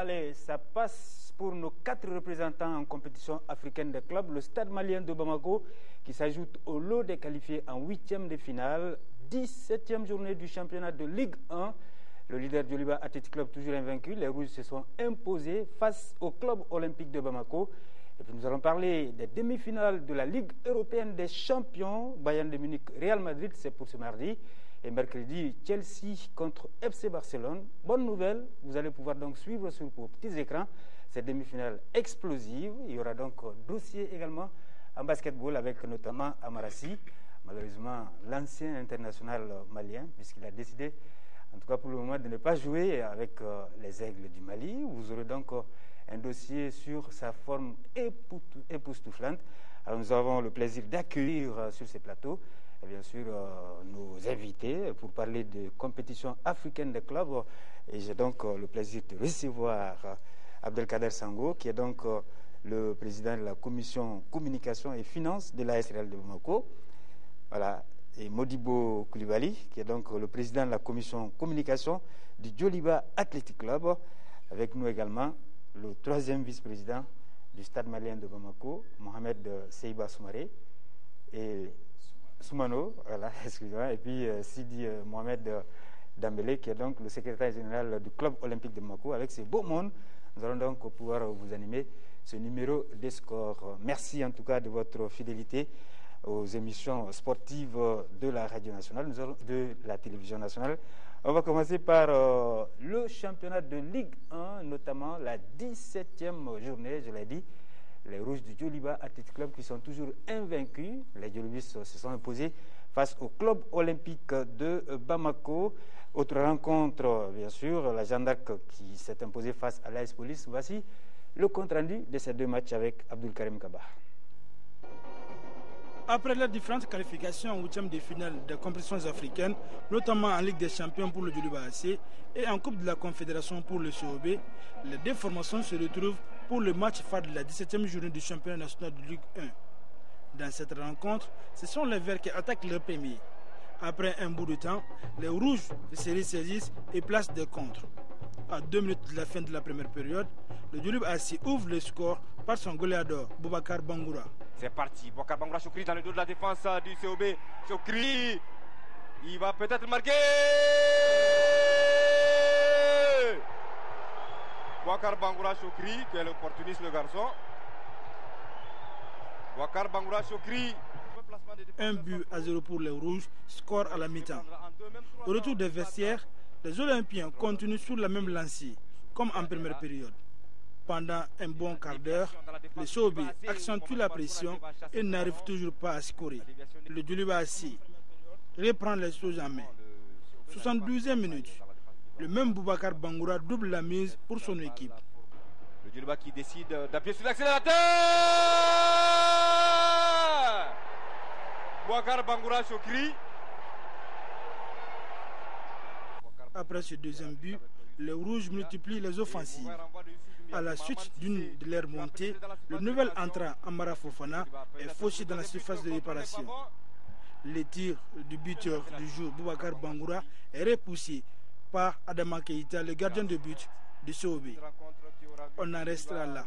Allez, ça passe pour nos 4 représentants en compétition africaine des clubs. Le Stade malien de Bamako qui s'ajoute au lot des qualifiés en 8e de finale. 17e journée du championnat de Ligue 1. Le leader Djoliba Athletic Club, toujours invaincu. Les Rouges se sont imposés face au club olympique de Bamako. Et puis nous allons parler des demi-finales de la Ligue européenne des champions. Bayern de Munich, Real Madrid, c'est pour ce mardi. Et mercredi, Chelsea contre FC Barcelone. Bonne nouvelle, vous allez pouvoir donc suivre sur vos petits écrans cette demi-finale explosive. Il y aura donc dossier également en basketball avec notamment Amarassi. Malheureusement, l'ancien international malien, puisqu'il a décidé, en tout cas pour le moment, de ne pas jouer avec les Aigles du Mali. Vous aurez donc un dossier sur sa forme époustouflante. Alors nous avons le plaisir d'accueillir sur ces plateaux, et bien sûr, nos invités pour parler de compétition africaine des clubs. Et j'ai donc le plaisir de recevoir Abdelkader Sango, qui est donc le président de la commission communication et finances de l'AS Real de Bamako. Voilà. Et Modibo Koulibaly, qui est donc le président de la commission communication du Djoliba Athletic Club. Avec nous également le 3e vice-président du Stade malien de Bamako, Mohamed Seiba Soumaré, et Soumano, voilà, excusez-moi, et puis Sidi Mohamed Dambélé, qui est donc le secrétaire général du club olympique de Bamako. Avec ces beaux mondes, nous allons donc pouvoir vous animer ce numéro des scores. Merci en tout cas de votre fidélité aux émissions sportives de la radio nationale, de la télévision nationale. On va commencer par le championnat de Ligue 1, notamment la 17e journée, je l'ai dit. Les Rouges du Djoliba Athletic Club qui sont toujours invaincus. Les Djolibistes se sont imposés face au club olympique de Bamako. Autre rencontre, bien sûr, la Jeanne d'Arc qui s'est imposée face à l'AS Police. Voici le compte-rendu de ces 2 matchs avec Abdul Karim Kaba. Après les différentes qualifications en 8e de finale des compétitions africaines, notamment en Ligue des champions pour le Djoliba AC et en Coupe de la Confédération pour le COB, les 2 formations se retrouvent pour le match phare de la 17e journée du championnat national de Ligue 1. Dans cette rencontre, ce sont les Verts qui attaquent leur premier. Après un bout de temps, les Rouges se ressaisissent et placent des contres. À 2 minutes de la fin de la première période, le Djoliba AC ouvre le score par son goléador, Boubacar Bangoura. C'est parti, Boubacar Bangoura Chokri dans le dos de la défense du COB. Chokri, il va peut-être marquer. Boubacar Bangoura Chokri, qui est l'opportuniste le garçon. Boubacar Bangoura Chokri. 1-0 pour les Rouges, score à la mi-temps. Au retour des vestiaires, les Olympiens continuent sur la même lancée, comme en première période. Pendant un bon quart d'heure, le COB accentue la pression et n'arrive toujours pas à scorer. Le Djoliba AC reprend les choses en main. 72e minute, le même Boubacar Bangoura double la mise pour son équipe. Le Djoliba qui décide d'appuyer sur l'accélérateur. Boubacar Bangoura Chokri. Après ce 2e but, les Rouges multiplient les offensives. À la suite d'une de leurs montées, le nouvel entrant Amara Fofana est fauché dans la surface de réparation. Le tir du buteur du jour, Boubacar Bangoura, est repoussé par Adama Keïta, le gardien de but du COB. On en restera là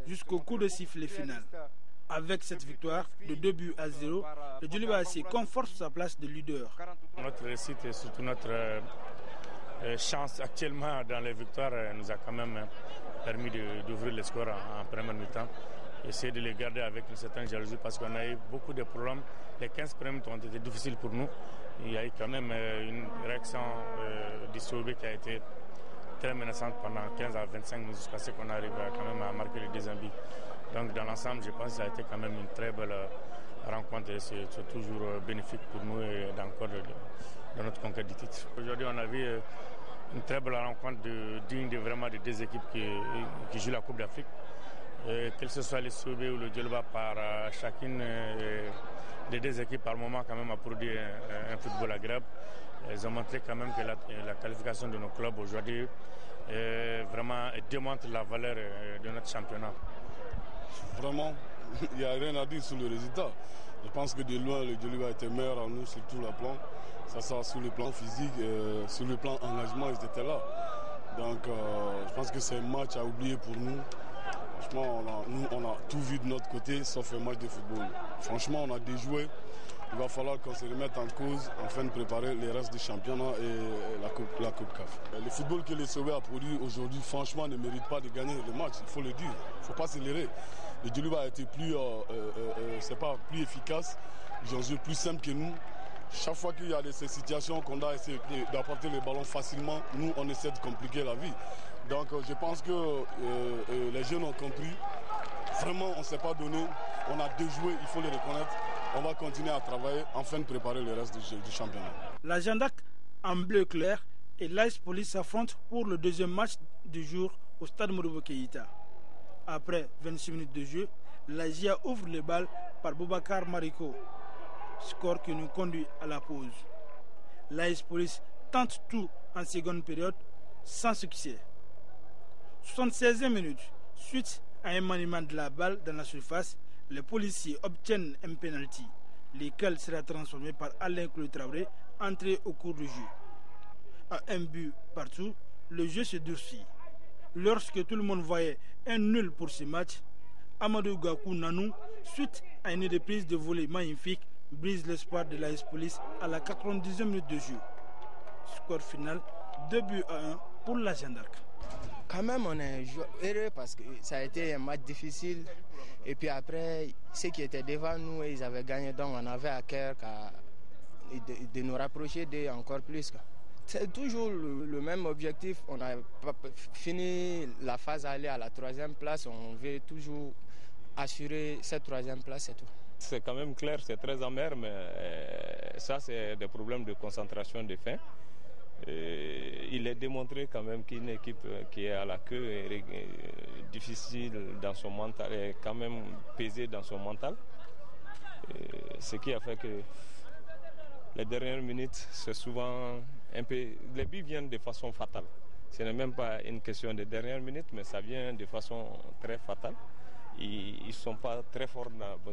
jusqu'au coup de sifflet final. Avec cette victoire de 2-0, le Djoliba AC conforte sa place de leader. Notre réussite et surtout notre chance actuellement dans les victoires nous a quand même permis d'ouvrir les scores en première mi-temps. Essayer de les garder avec une certaine jalousie parce qu'on a eu beaucoup de problèmes. Les 15 premiers ont été difficiles pour nous. Il y a eu quand même une réaction du COB qui a été très menaçante pendant 15 à 25 minutes jusqu'à ce qu'on arrive quand même à marquer le 2e but. Donc dans l'ensemble, je pense que ça a été quand même une très belle rencontre et c'est toujours bénéfique pour nous et encore dans notre conquête du titre. Aujourd'hui, on a vu une très belle rencontre digne vraiment des 2 équipes qui jouent la Coupe d'Afrique. Que ce soit le COB ou le Djoliba, par chacune des 2 équipes par moment quand même a produit un football agréable. Elles ont montré quand même que la qualification de nos clubs aujourd'hui vraiment démontre la valeur de notre championnat. Vraiment, il n'y a rien à dire sur le résultat. Je pense que de loin, le Djoliba était meilleur à nous sur tous les plans. Ça sort sur le plan physique, sur le plan engagement, ils étaient là. Donc je pense que c'est un match à oublier pour nous. Franchement, on a tout vu de notre côté sauf un match de football. Franchement, on a déjoué. Il va falloir qu'on se remette en cause afin de préparer les restes du championnat et la Coupe CAF. Le football que le SOB a produit aujourd'hui, franchement, ne mérite pas de gagner le match. Il faut le dire. Il ne faut pas se leurrer. Le Djoliba a été plus efficace. Ils ont joué plus simple que nous. Chaque fois qu'il y a ces situations qu'on a essayé d'apporter le ballon facilement, nous, on essaie de compliquer la vie. Donc je pense que les jeunes ont compris. Vraiment, on ne s'est pas donné. On a déjoué, il faut le reconnaître. On va continuer à travailler afin de préparer le reste du championnat. La Jeanne d'Arc en bleu clair et l'AS Police s'affrontent pour le deuxième match du jour au stade Modibo Keïta. Après 26 minutes de jeu, la GIA ouvre les balles par Boubacar Mariko. Score qui nous conduit à la pause. L'AS Police tente tout en seconde période sans succès. 76e minute, suite à un maniement de la balle dans la surface, les policiers obtiennent un penalty, lequel sera transformé par Alain Traoré, entré au cours du jeu. À un but partout, le jeu se durcit. Lorsque tout le monde voyait un nul pour ce match, Amadou Gakou Nanou, suite à une reprise de volée magnifique, brise l'espoir de l'AS Police à la 90e minute de jeu. Score final 2-1 pour la Jeanne d'Arc. Quand même, on est heureux parce que ça a été un match difficile. Et puis après, ceux qui étaient devant nous, ils avaient gagné. Donc on avait à cœur de nous rapprocher d'eux encore plus. C'est toujours le même objectif. On a fini la phase aller à la 3e place. On veut toujours assurer cette 3e place, c'est tout. C'est quand même clair, c'est très amer, mais ça c'est des problèmes de concentration de fin. Il est démontré quand même qu'une équipe qui est à la queue est difficile dans son mental, est quand même pesée dans son mental. Ce qui a fait que les dernières minutes, c'est souvent un peu... Les buts viennent de façon fatale. Ce n'est même pas une question de dernière minute, mais ça vient de façon très fatale. Ils ne sont pas très forts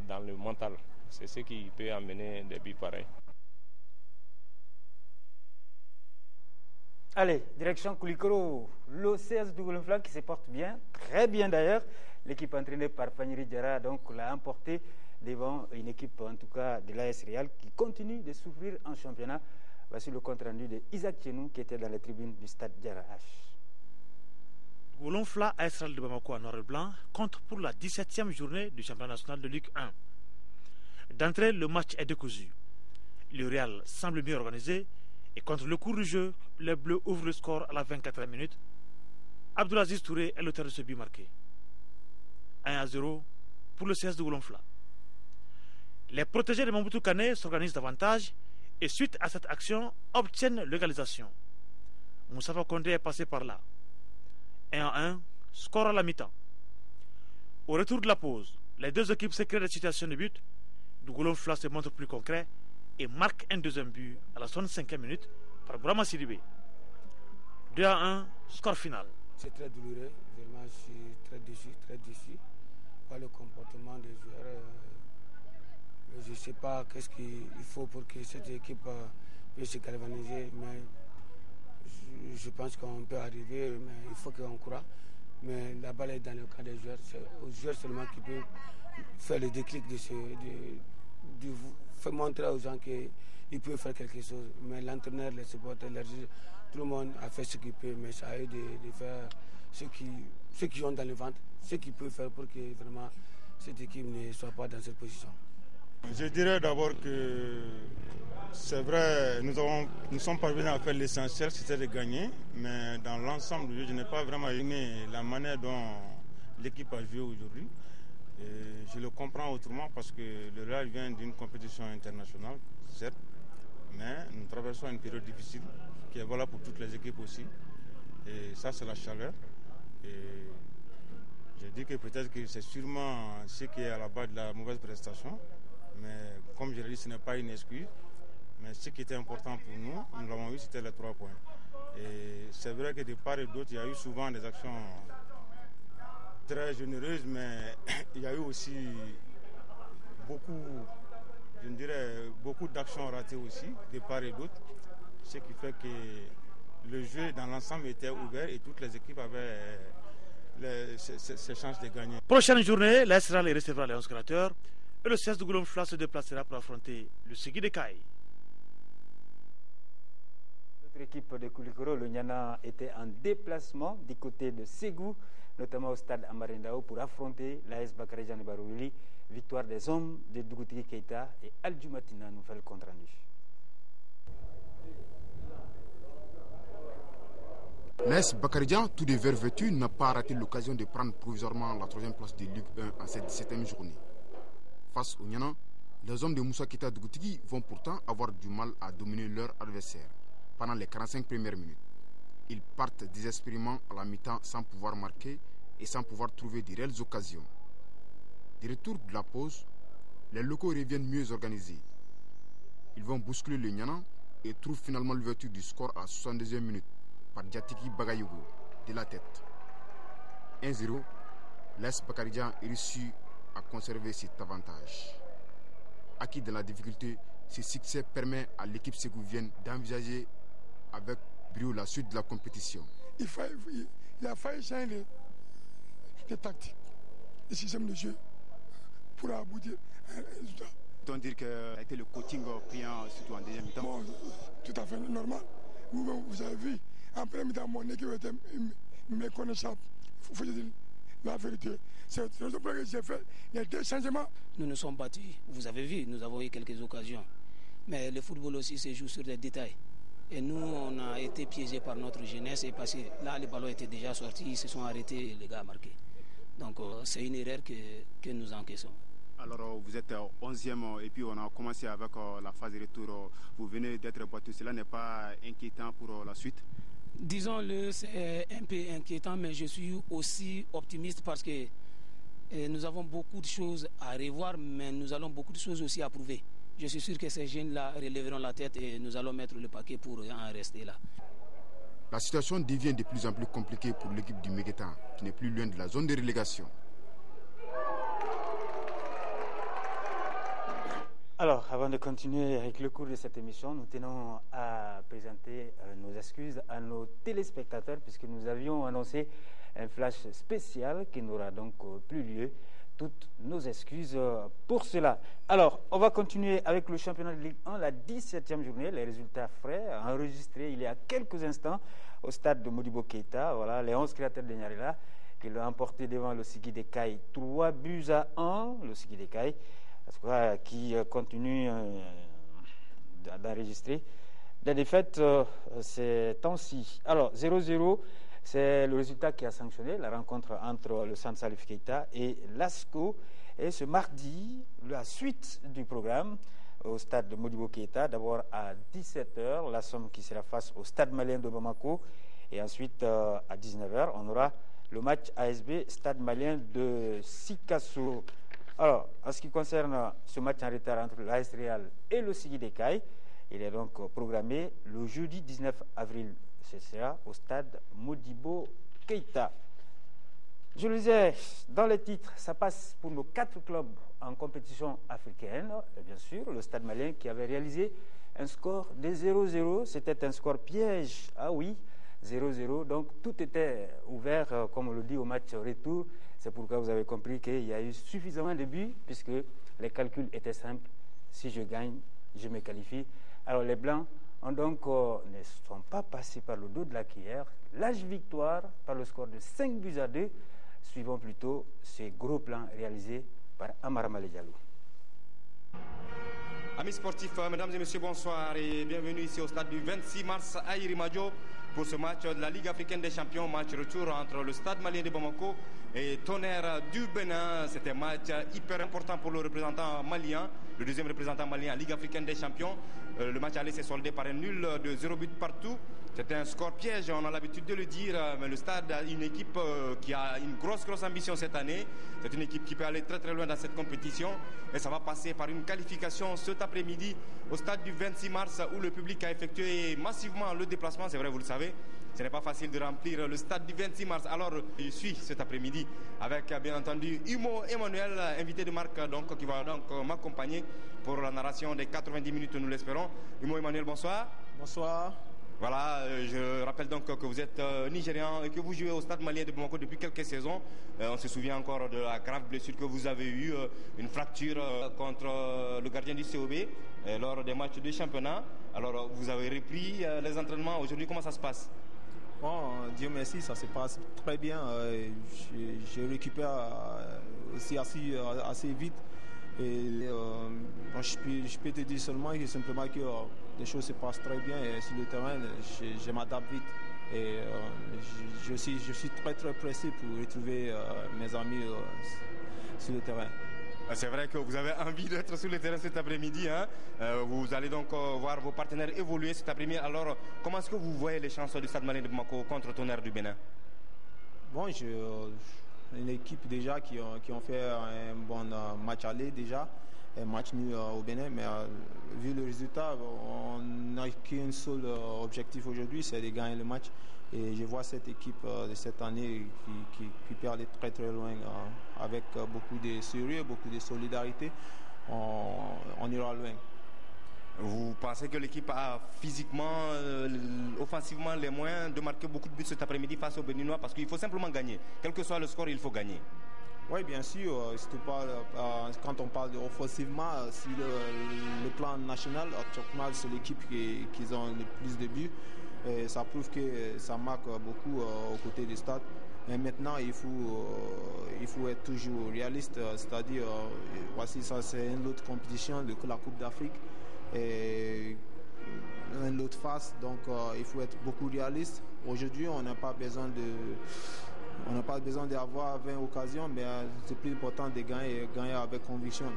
dans le mental. C'est ce qui peut amener des buts pareils. Allez, direction Koulikoro, l'OCS Dougoulonfla qui se porte bien, très bien d'ailleurs. L'équipe entraînée par Fanyeri Diarra l'a emporté devant une équipe en tout cas de l'AS Real qui continue de souffrir en championnat. Voici le compte rendu de Isaac Tchenou qui était dans les tribunes du stade Diarra H. Dougoulonfla AS Real de Bamako en noir et blanc compte pour la 17e journée du championnat national de Ligue 1. D'entrée, le match est décousu. Le Real semble mieux organisé. Et contre le cours du jeu, les Bleus ouvrent le score à la 24e minute. Abdoulaziz Touré est l'auteur de ce but marqué. 1-0 pour le CS Dougoulonfla. Les protégés de Mobutu Kane s'organisent davantage et suite à cette action, obtiennent l'égalisation. Moussafa Kondé est passé par là. 1-1, score à la mi-temps. Au retour de la pause, les deux équipes se créent des situations de but. Dougoulonfla se montre plus concret et marque un deuxième but à la 65e minute par Bourama Sidibé. 2-1, score final. C'est très douloureux, vraiment je suis très déçu par le comportement des joueurs. Je ne sais pas qu'est-ce qu'il faut pour que cette équipe puisse se galvaniser, mais je pense qu'on peut arriver, mais il faut qu'on croit. Mais la balle est dans le camp des joueurs, c'est aux joueurs seulement qui peuvent faire le déclic faire montrer aux gens qu'ils peuvent faire quelque chose. Mais l'entraîneur, les supporters, tout le monde a fait ce qu'il peut, mais ça a eu de faire ce qu'ils ont dans le ventre, ce qu'ils peuvent faire pour que vraiment cette équipe ne soit pas dans cette position. Je dirais d'abord que c'est vrai, nous sommes parvenus à faire l'essentiel, c'était de gagner, mais dans l'ensemble du jeu, je n'ai pas vraiment aimé la manière dont l'équipe a joué aujourd'hui. Je le comprends autrement parce que le Real vient d'une compétition internationale, certes, mais nous traversons une période difficile qui est valable pour toutes les équipes aussi. Et ça, c'est la chaleur. Et je dis que peut-être que c'est sûrement ce qui est à la base de la mauvaise prestation. Mais comme je l'ai dit, ce n'est pas une excuse. Mais ce qui était important pour nous l'avons vu, c'était les 3 points. Et c'est vrai que de part et d'autre, il y a eu souvent des actions très généreuse, mais il y a eu aussi beaucoup d'actions ratées aussi, de part et d'autre. Ce qui fait que le jeu dans l'ensemble était ouvert et toutes les équipes avaient ses chances de gagner. Prochaine journée, l'AS Rally recevra les 11 créateurs et le CS de Goulom-Fla se déplacera pour affronter le Sigui de Caille. Notre équipe de Koulikoro, le Niana, était en déplacement du côté de Ségou, notamment au stade Amarendao, pour affronter l'AS Bakary Diagne Barouli. Victoire des hommes de Dougouti Keita et Al-Jumatina nous fait le compte rendu. L'AS Bakary Diagne, tout de vert vêtu, n'a pas raté l'occasion de prendre provisoirement la 3e place de Ligue 1 en cette 17e journée. Face au Niana, les hommes de Moussa Keita Dougouti vont pourtant avoir du mal à dominer leur adversaire pendant les 45 premières minutes. Ils partent désespérément à la mi-temps sans pouvoir marquer et sans pouvoir trouver de réelles occasions. De retour de la pause, les locaux reviennent mieux organisés. Ils vont bousculer le Niana et trouvent finalement l'ouverture du score à la 62e minute par Diatiki Bagayoko de la tête. 1-0, l'AS Bakary Diagne réussit à conserver cet avantage. Acquis dans la difficulté, ce succès permet à l'équipe ségouvienne d'envisager avec brio la suite de la compétition. Il a fallu changer les tactiques, le système de jeu pour aboutir à un résultat. On dire que ça a été le coaching payant, surtout en deuxième mi-temps. Bon, tout à fait normal. Vous avez vu, en première mi-temps, mon équipe était méconnaissable. Il faut dire la vérité. C'est pour ça que j'ai fait les 2 changements. Nous nous sommes battus. Vous avez vu, nous avons eu quelques occasions. Mais le football aussi se joue sur des détails. Et nous, on a été piégés par notre jeunesse et parce que là, les ballons étaient déjà sortis, ils se sont arrêtés et les gars marqués. Donc, c'est une erreur que nous encaissons. Alors, vous êtes 11e et puis on a commencé avec la phase de retour. Vous venez d'être battu. Cela n'est pas inquiétant pour la suite? Disons-le, c'est un peu inquiétant, mais je suis aussi optimiste parce que nous avons beaucoup de choses à revoir, mais nous allons beaucoup de choses aussi à prouver. Je suis sûr que ces jeunes-là relèveront la tête et nous allons mettre le paquet pour en rester là. La situation devient de plus en plus compliquée pour l'équipe du Meguetan, qui n'est plus loin de la zone de relégation. Alors, avant de continuer avec le cours de cette émission, nous tenons à présenter nos excuses à nos téléspectateurs puisque nous avions annoncé un flash spécial qui n'aura donc plus lieu. Toutes nos excuses pour cela. Alors, on va continuer avec le championnat de Ligue 1, la 17e journée. Les résultats frais enregistrés il y a quelques instants au stade de Modibo Keita. Voilà, les 11 créateurs de Nyarela qui l'ont emporté devant le Sigui de Caille 3-1. Le Sigui de Caille qui continue d'enregistrer des défaites ces temps-ci. Alors, 0-0, c'est le résultat qui a sanctionné la rencontre entre le Centre Salif Keita et l'ASCO. Et ce mardi, la suite du programme au stade de Modibo Keita, d'abord à 17h, la Somme qui sera face au stade malien de Bamako. Et ensuite, à 19h, on aura le match ASB, stade malien de Sikasso. Alors, en ce qui concerne ce match en retard entre l'AS Real et le Sigui de Caille, il est donc programmé le jeudi 19 avril. Ce sera au stade Modibo Keita. Je le disais, dans les titres, ça passe pour nos 4 clubs en compétition africaine. Et bien sûr, le stade malien qui avait réalisé un score de 0-0. C'était un score piège. Ah oui, 0-0. Donc, tout était ouvert, comme on le dit, au match retour. C'est pourquoi vous avez compris qu'il y a eu suffisamment de buts, puisque les calculs étaient simples. Si je gagne, je me qualifie. Alors, les Blancs ne sont pas passés par le dos de la cuillère. L'âge victoire par le score de 5-2. Suivons plutôt ce gros plan réalisé par Amara Maledialou. Amis sportifs, mesdames et messieurs, bonsoir et bienvenue ici au stade du 26 mars à Irimadio pour ce match de la Ligue africaine des champions, match retour entre le stade malien de Bamako et Tonnerre du Bénin. C'était un match hyper important pour le représentant malien, le deuxième représentant malien en Ligue africaine des champions. Le match allait s'est soldé par un nul de 0 but partout. C'était un score piège, on a l'habitude de le dire, mais le stade a une équipe qui a une grosse ambition cette année. C'est une équipe qui peut aller très loin dans cette compétition et ça va passer par une qualification cet après-midi au stade du 26 mars où le public a effectué massivement le déplacement. C'est vrai, vous le savez, ce n'est pas facile de remplir le stade du 26 mars. Alors, je suis cet après-midi avec bien entendu Humo Emmanuel, invité de marque donc, qui va donc m'accompagner pour la narration des 90 minutes, nous l'espérons. Humo Emmanuel, bonsoir. Bonsoir. Voilà, je rappelle donc que vous êtes nigérian et que vous jouez au Stade malien de Bamako depuis quelques saisons. On se souvient encore de la grave blessure que vous avez eue, une fracture contre le gardien du COB lors des matchs du championnat. Alors vous avez repris les entraînements. Aujourd'hui, comment ça se passe? Bon, Dieu merci, ça se passe très bien. Je récupère aussi assez vite. Et je peux te dire seulement que simplement que les choses se passent très bien et sur le terrain, je m'adapte vite. Et je suis très pressé pour retrouver mes amis sur le terrain. C'est vrai que vous avez envie d'être sur le terrain cet après-midi. Hein? Vous allez donc voir vos partenaires évoluer cet après-midi. Alors, comment est-ce que vous voyez les chances du Stade malien de Bamako contre Tonnerre du Bénin? Bon, une équipe déjà qui ont fait un bon match aller déjà, un match nul au Bénin, mais vu le résultat, on n'a qu'un seul objectif aujourd'hui, c'est de gagner le match. Et je vois cette équipe de cette année qui peut aller très très loin avec beaucoup de sérieux, beaucoup de solidarité. On ira loin. Vous pensez que l'équipe a physiquement, offensivement les moyens de marquer beaucoup de buts cet après-midi face aux Béninois? Parce qu'il faut simplement gagner. Quel que soit le score, il faut gagner. Oui, bien sûr. Quand on parle offensivement, si le plan national, actuellement, c'est l'équipe qui a le plus de buts. Et ça prouve que ça marque beaucoup aux côtés du stade. Et maintenant, il faut être toujours réaliste, c'est-à-dire, voici ça, c'est une autre compétition, la Coupe d'Afrique. Et une autre face, donc il faut être beaucoup réaliste. Aujourd'hui, on n'a pas besoin d'avoir 20 occasions, mais c'est plus important de gagner avec conviction.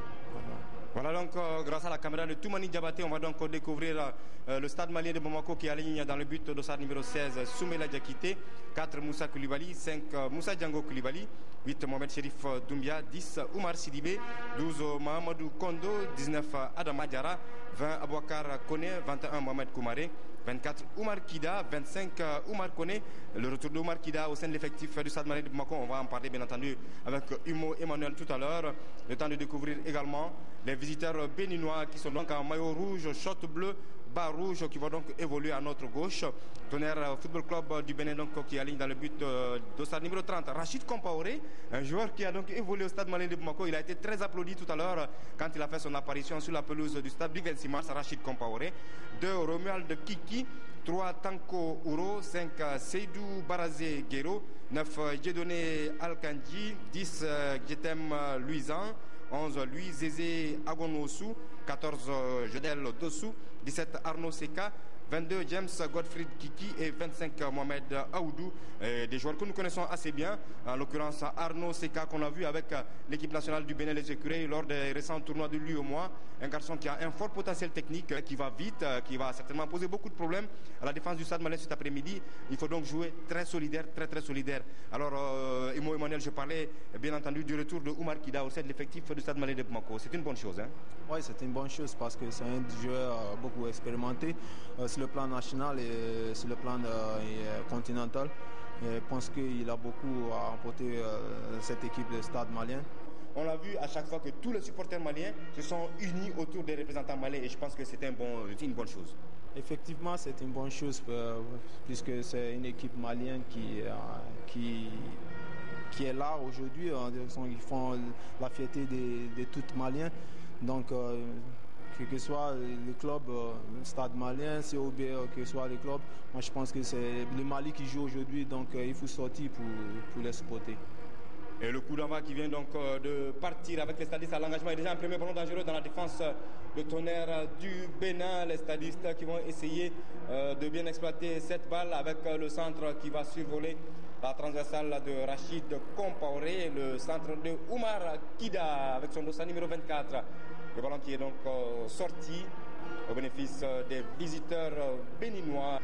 Voilà donc, grâce à la caméra de Toumani Diabaté, on va donc découvrir le Stade malien de Bamako qui aligne dans le but de sa numéro 16, Soumela Diakité, 4 Moussa Koulibaly, 5 Moussa Django Koulibaly, 8 Mohamed Cherif Doumbia, 10 Oumar Sidibé, 12 Mahamadou Kondo, 19 Adama Diara, 20 Abouakar Kone, 21 Mohamed Koumaré, 24 Oumar Kida, 25 Oumar Kone. Le retour d'Oumar Kida au sein de l'effectif du Stade malien de Bamako, on va en parler bien entendu avec Humo Emmanuel tout à l'heure. Le temps de découvrir également les visiteurs béninois qui sont donc en maillot rouge, short bleu, bas rouge, qui vont donc évoluer à notre gauche. Tonnerre Football Club du Bénin donc, qui aligne dans le but de sa numéro 30, Rachid Compaoré, un joueur qui a donc évolué au Stade malien de Bamako. Il a été très applaudi tout à l'heure quand il a fait son apparition sur la pelouse du stade du 26 mars, Rachid Compaoré. 2 Romuald Kiki, 3 Tanko Ouro, 5 Seydou Barazé Guéro, 9 Dieudonné Alkanji, 10 Djetem Luisan, 11 Louis Zézé Agonosou, 14 Jodel Dossou, 17 Arnaud Seka, 22 James Godfried Kiki et 25 Mohamed Aoudou, des joueurs que nous connaissons assez bien, en l'occurrence Arnaud Seka qu'on a vu avec l'équipe nationale du Bénin les Écureuils lors des récents tournois de l'UEMOA, un garçon qui a un fort potentiel technique, qui va vite, qui va certainement poser beaucoup de problèmes à la défense du Stade malien cet après-midi. Il faut donc jouer très solidaire, très solidaire. Alors Imo Emmanuel, je parlais bien entendu du retour de Oumar Kida au sein de l'effectif du Stade malien de Bamako. C'est une bonne chose, hein? Oui, c'est une bonne chose parce que c'est un joueur beaucoup expérimenté sur le plan national et sur le plan continental. Je pense qu'il a beaucoup à apporter cette équipe de Stade malien. On l'a vu à chaque fois que tous les supporters maliens se sont unis autour des représentants maliens et je pense que c'est une bonne chose. Effectivement, c'est une bonne chose puisque c'est une équipe malienne qui est là aujourd'hui. Ils font la fierté de tout Malien. Donc, quel que soit le club, le Stade malien, COB, quel que soit le club, moi je pense que c'est le Mali qui joue aujourd'hui, donc il faut sortir pour les supporter. Et le coup d'envoi qui vient donc de partir avec les stadistes à l'engagement est déjà un premier ballon dangereux dans la défense de Tonnerre du Bénin. Les stadistes qui vont essayer de bien exploiter cette balle avec le centre qui va survoler la transversale de Rachid Compaoré, le centre de Oumar Kida avec son dossard numéro 24. Le ballon qui est donc sorti au bénéfice des visiteurs béninois.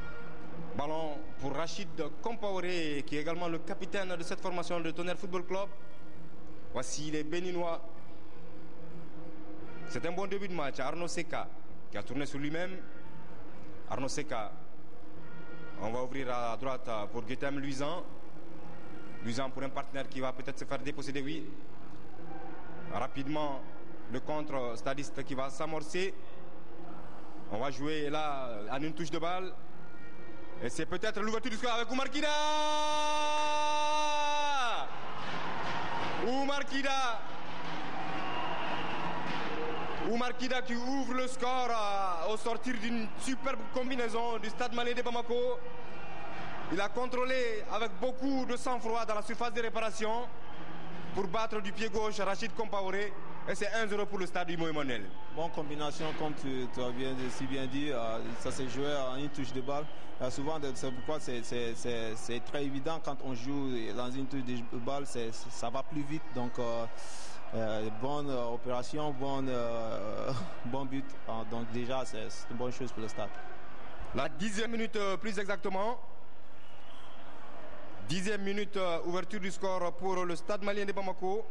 Ballon pour Rachid Compaoré, qui est également le capitaine de cette formation de Tonnerre Football Club. Voici les Béninois. C'est un bon début de match. Arnaud Seka qui a tourné sur lui-même. Arnaud Seka. On va ouvrir à droite pour Guetem Luisan. Luisan pour un partenaire qui va peut-être se faire déposséder, oui. Rapidement, le contre stadiste qui va s'amorcer. On va jouer là en une touche de balle. Et c'est peut-être l'ouverture du score avec Oumar Kida. Oumar Kida qui ouvre le score au sortir d'une superbe combinaison du Stade Malien de Bamako. Il a contrôlé avec beaucoup de sang-froid dans la surface de réparation pour battre du pied gauche Rachid Compaoré. Et c'est 1-0 pour le Stade du Emmanuel. Bonne combinaison, comme tu as si bien dit. Ça s'est joué à une touche de balle. Souvent, c'est pourquoi c'est très évident quand on joue dans une touche de balle, ça va plus vite. Donc, bonne opération, bon but. Donc déjà, c'est une bonne chose pour le Stade. La 10e minute plus exactement. 10e minute, ouverture du score pour le Stade Malien de Bamako.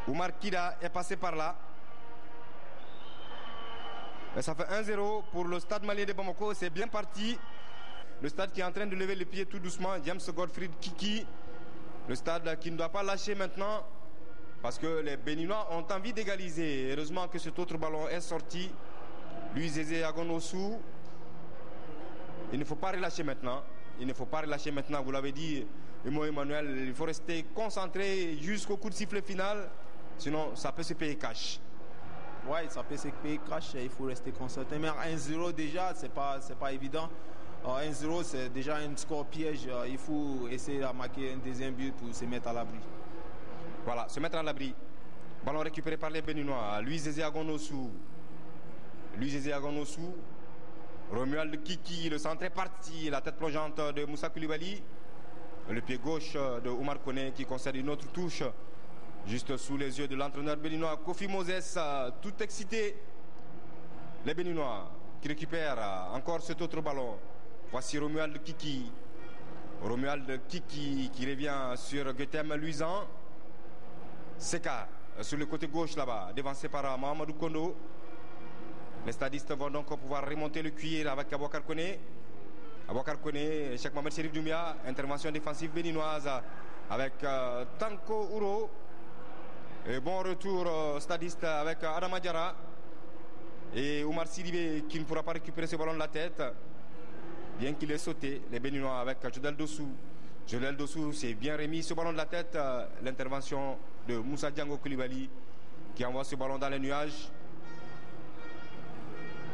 Oumar Kida est passé par là. Et ça fait 1-0 pour le Stade Malien de Bamako. C'est bien parti. Le Stade qui est en train de lever les pieds tout doucement. James Godfried Kiki. Le Stade qui ne doit pas lâcher maintenant. Parce que les Béninois ont envie d'égaliser. Heureusement que cet autre ballon est sorti. Louis Zézé Agonosou. Il ne faut pas relâcher maintenant. Il ne faut pas relâcher maintenant. Vous l'avez dit, Emmanuel. Il faut rester concentré jusqu'au coup de sifflet final. Sinon, ça peut se payer cash. Oui, ça peut se payer cash. Il faut rester concentré. Mais 1-0 déjà, c'est pas évident. 1-0, c'est déjà un score piège. Il faut essayer de marquer un deuxième but pour se mettre à l'abri. Voilà, se mettre à l'abri. Ballon récupéré par les Béninois. Louis Zézé Agonosou. Romuald Kiki, le centre est parti. La tête plongeante de Moussa Koulibaly. Le pied gauche de Oumar Koné qui concède une autre touche. Juste sous les yeux de l'entraîneur béninois Kofi Moses, tout excité. Les Béninois qui récupèrent encore cet autre ballon. Voici Romuald Kiki. Romuald Kiki qui revient sur Guetem Luisan. Seka sur le côté gauche là-bas, dévancé par Mahamadou Kondo. Les stadistes vont donc pouvoir remonter le cuir avec Abouakar Koné. Abouakar Koné, Cheikh Mohamed Cherif Doumia, intervention défensive béninoise avec Tanko Ouro. Et bon retour stadiste avec Adama Diarra. Et Oumar Sidibé qui ne pourra pas récupérer ce ballon de la tête. Bien qu'il ait sauté, les Béninois avec Jodel Dossou. Jodel Dossou s'est bien remis ce ballon de la tête. L'intervention de Moussa Django Koulibaly qui envoie ce ballon dans les nuages.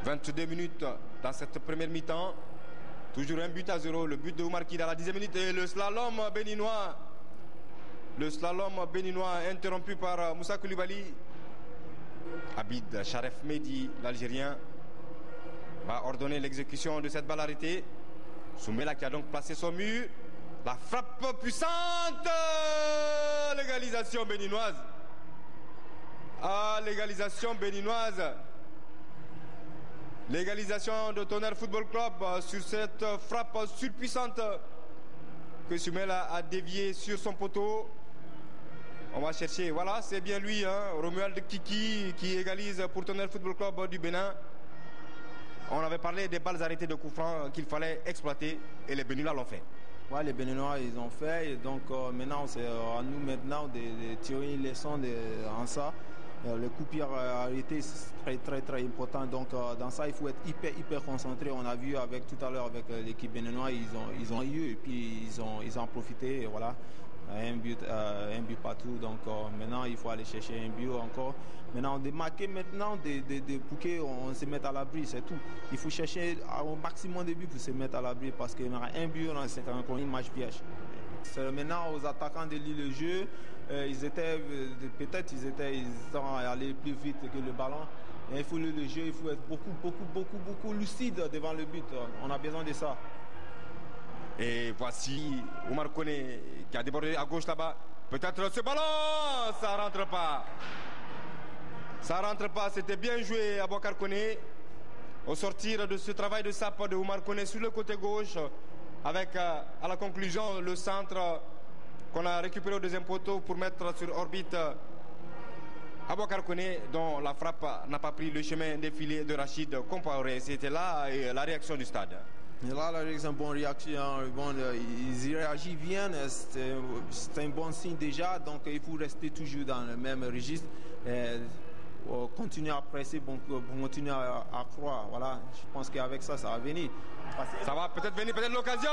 22 minutes dans cette première mi-temps. Toujours 1-0. Le but de Oumar Kida à la 10e minute. Et le slalom béninois. Le slalom béninois interrompu par Moussa Koulibaly. Abid Sharef Mehdi, l'Algérien, va ordonner l'exécution de cette balle arrêtée. Soumela qui a donc placé son mur. La frappe puissante. L'égalisation béninoise. L'égalisation béninoise. L'égalisation de Tonnerre Football Club sur cette frappe surpuissante que Soumela a déviée sur son poteau. On va chercher, voilà, c'est bien lui, Romuald Kiki qui égalise pour Tonnerre Football Club du Bénin. On avait parlé des balles arrêtées de coup franc qu'il fallait exploiter et les Béninois l'ont fait. Ouais, les Béninois ils ont fait et donc maintenant c'est à nous maintenant de tirer une leçon en ça. Le coup pied arrêté c'est très important, donc dans ça il faut être hyper concentré. On a vu avec tout à l'heure avec l'équipe béninoise, ils ont eu et puis ils ont profité et voilà. Un but partout, donc maintenant il faut aller chercher un but encore. Maintenant de marquer maintenant pour qu'on se mette à l'abri, c'est tout. Il faut chercher au maximum de buts pour se mettre à l'abri parce qu'il y aura un but, c'est encore une match piège. C'est maintenant aux attaquants de lire le jeu. Ils sont allés plus vite que le ballon. Et il faut lire le jeu, il faut être beaucoup lucide devant le but. On a besoin de ça. Et voici Oumar Koné qui a débordé à gauche là-bas. Peut-être ce ballon, ça rentre pas. Ça rentre pas, c'était bien joué à Abouakar Koné. Au sortir de ce travail de sape de Oumar Koné sur le côté gauche, avec à la conclusion le centre qu'on a récupéré au deuxième poteau pour mettre sur orbite Abouakar Koné, dont la frappe n'a pas pris le chemin défilé de Rachid Compaoré. C'était là la réaction du stade. Et là, c'est une bonne réaction. Ils réagissent bien, c'est un bon signe déjà. Donc, il faut rester toujours dans le même registre. continuer à presser, pour continuer à croire. Voilà, je pense qu'avec ça, ça va venir. Ça va peut-être venir, peut-être l'occasion.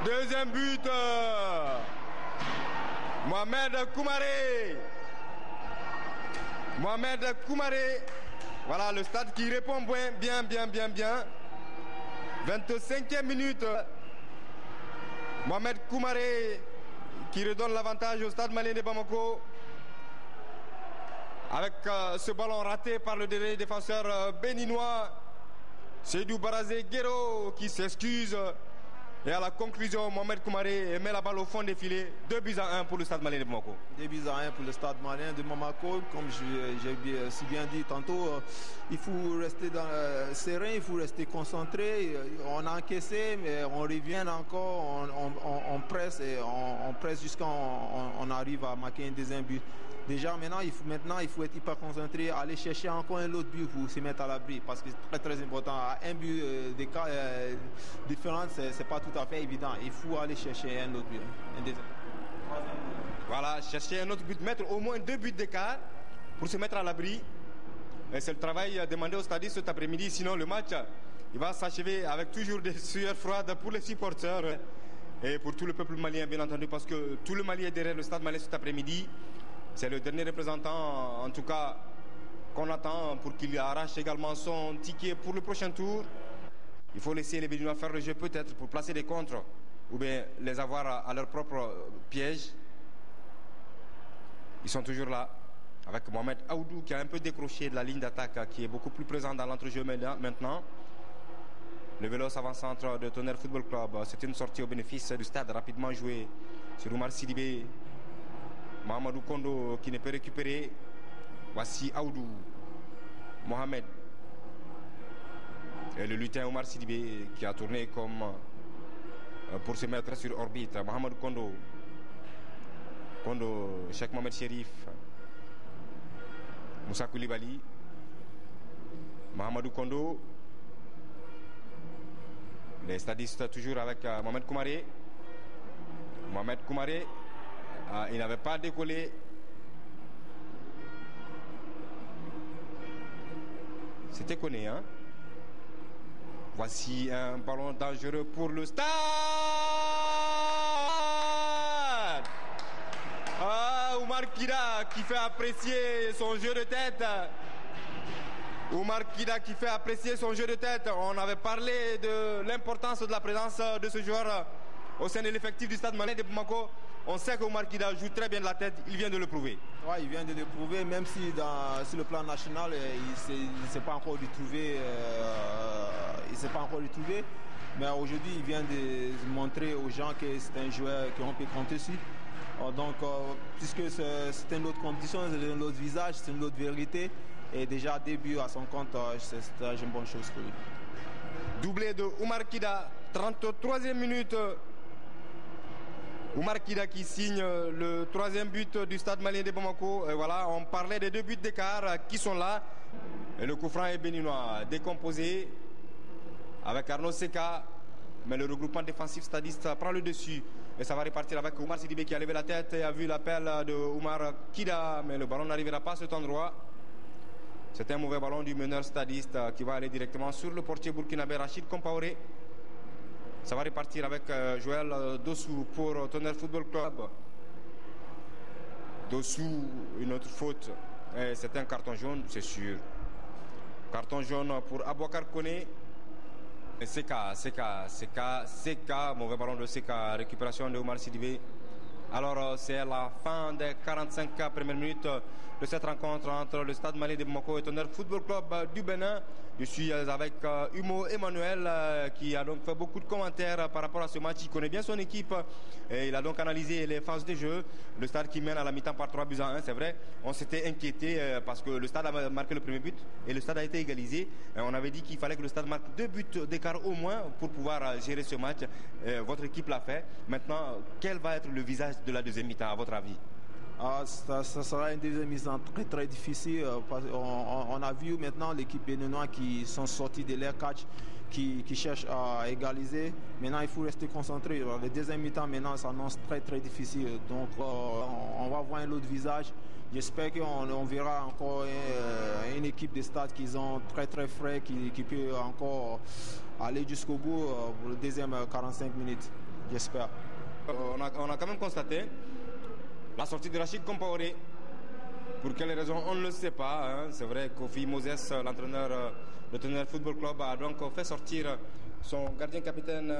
Deuxième but. Mohamed Koumaré. Mohamed Koumaré. Voilà le stade qui répond bien. 25e minute. Mohamed Koumaré qui redonne l'avantage au stade malien de Bamako. Avec ce ballon raté par le dernier défenseur béninois, Seydou Barazé Guero qui s'excuse. Et à la conclusion, Mohamed Koumaré met la balle au fond des filets. 2-1 pour le stade malien de Bamako. 2-1 pour le stade malien de Bamako. Comme j'ai si bien dit tantôt, il faut rester serein, il faut rester concentré. On a encaissé, mais on revient encore, on presse et on presse jusqu'à on arrive à marquer un deuxième but. Déjà, maintenant, il faut être hyper concentré, aller chercher encore un autre but pour se mettre à l'abri, parce que c'est très important. Un but des cas différents, c'est pas tout à fait évident. Il faut aller chercher un autre but. Voilà, chercher un autre but, mettre au moins 2 buts d'écart pour se mettre à l'abri. C'est le travail demandé au stade cet après-midi. Sinon, le match il va s'achever avec toujours des sueurs froides pour les supporters et pour tout le peuple malien, bien entendu, parce que tout le Mali est derrière le stade malien cet après-midi. C'est le dernier représentant, en tout cas, qu'on attend pour qu'il arrache également son ticket pour le prochain tour. Il faut laisser les Béninois faire le jeu peut-être pour placer des contres ou bien les avoir à leur propre piège. Ils sont toujours là avec Mohamed Aoudou qui a un peu décroché de la ligne d'attaque, qui est beaucoup plus présent dans l'entrejeu maintenant. Le véloce avant-centre de Tonnerre Football Club, c'est une sortie au bénéfice du stade rapidement joué sur Oumar Sidibé. Mahamadou Kondo qui ne peut récupérer. Voici Aoudou. Mohamed. Et le lutin Oumar Sidibé qui a tourné comme pour se mettre sur orbite. Mahamadou Kondo. Kondo, Cheikh Mohamed Sherif. Moussa Koulibaly. Mahamadou Kondo. Les stadistes toujours avec Mohamed Koumaré. Mohamed Koumaré. Il n'avait pas décollé. C'était connu, hein? Voici un ballon dangereux pour le stade. Oumar Kida qui fait apprécier son jeu de tête. Oumar Kida qui fait apprécier son jeu de tête. On avait parlé de l'importance de la présence de ce joueur au sein de l'effectif du stade malien de Bamako. On sait qu'Oumar Kida joue très bien de la tête, il vient de le prouver. Oui, il vient de le prouver, même si sur le plan national, il ne s'est pas encore retrouvé. Mais aujourd'hui, il vient de montrer aux gens que c'est un joueur qu'on peut compter sur. Donc, puisque c'est une autre condition, c'est un autre visage, c'est une autre vérité. Et déjà, début à son compte, c'est une bonne chose pour lui. Doublé de Oumar Kida, 33e minute. Oumar Kida qui signe le 3e but du stade malien de Bamako. Et voilà, on parlait des 2 buts d'écart qui sont là. Et le coup franc est béninois, décomposé avec Arnaud Seka. Mais le regroupement défensif stadiste prend le dessus. Et ça va repartir avec Oumar Sidibé qui a levé la tête et a vu l'appel de Oumar Kida. Mais le ballon n'arrivera pas à cet endroit. C'est un mauvais ballon du meneur stadiste qui va aller directement sur le portier burkinabé Rachid Compaoré. Ça va repartir avec Joël Dossou pour Tonnerre Football Club. Dossou, une autre faute. C'est un carton jaune, c'est sûr. Carton jaune pour Abouakar Koné. Seka, mauvais ballon de Seka. Récupération de Oumar Sidibé. Alors c'est la fin des 45 premières minutes de cette rencontre entre le Stade malien de Bamako et Tonnerre Football Club du Bénin. Je suis avec Humo Emmanuel qui a donc fait beaucoup de commentaires par rapport à ce match. Il connaît bien son équipe et il a donc analysé les phases de jeu. Le Stade qui mène à la mi-temps par 3-1, c'est vrai. On s'était inquiété parce que le Stade a marqué le premier but et le Stade a été égalisé. On avait dit qu'il fallait que le Stade marque 2 buts d'écart au moins pour pouvoir gérer ce match. Votre équipe l'a fait. Maintenant, quel va être le visage de la deuxième mi-temps à votre avis? Ça sera une deuxième mi-temps très très difficile. On a vu maintenant l'équipe béninoise qui sont sortis de leur catch. qui cherchent à égaliser. Maintenant, il faut rester concentré. Le deuxième mi-temps, maintenant, s'annonce très très difficile. Donc, on va voir un autre visage. J'espère qu'on verra encore une équipe de stade qui sont très très frais, qui peut encore aller jusqu'au bout pour le deuxième 45 minutes. J'espère. On a quand même constaté la sortie de Rachid Compaoré. Pour quelles raisons, on ne le sait pas. Hein. C'est vrai qu'Ofi Moses, l'entraîneur de Tonnerre Football Club, a donc fait sortir son gardien capitaine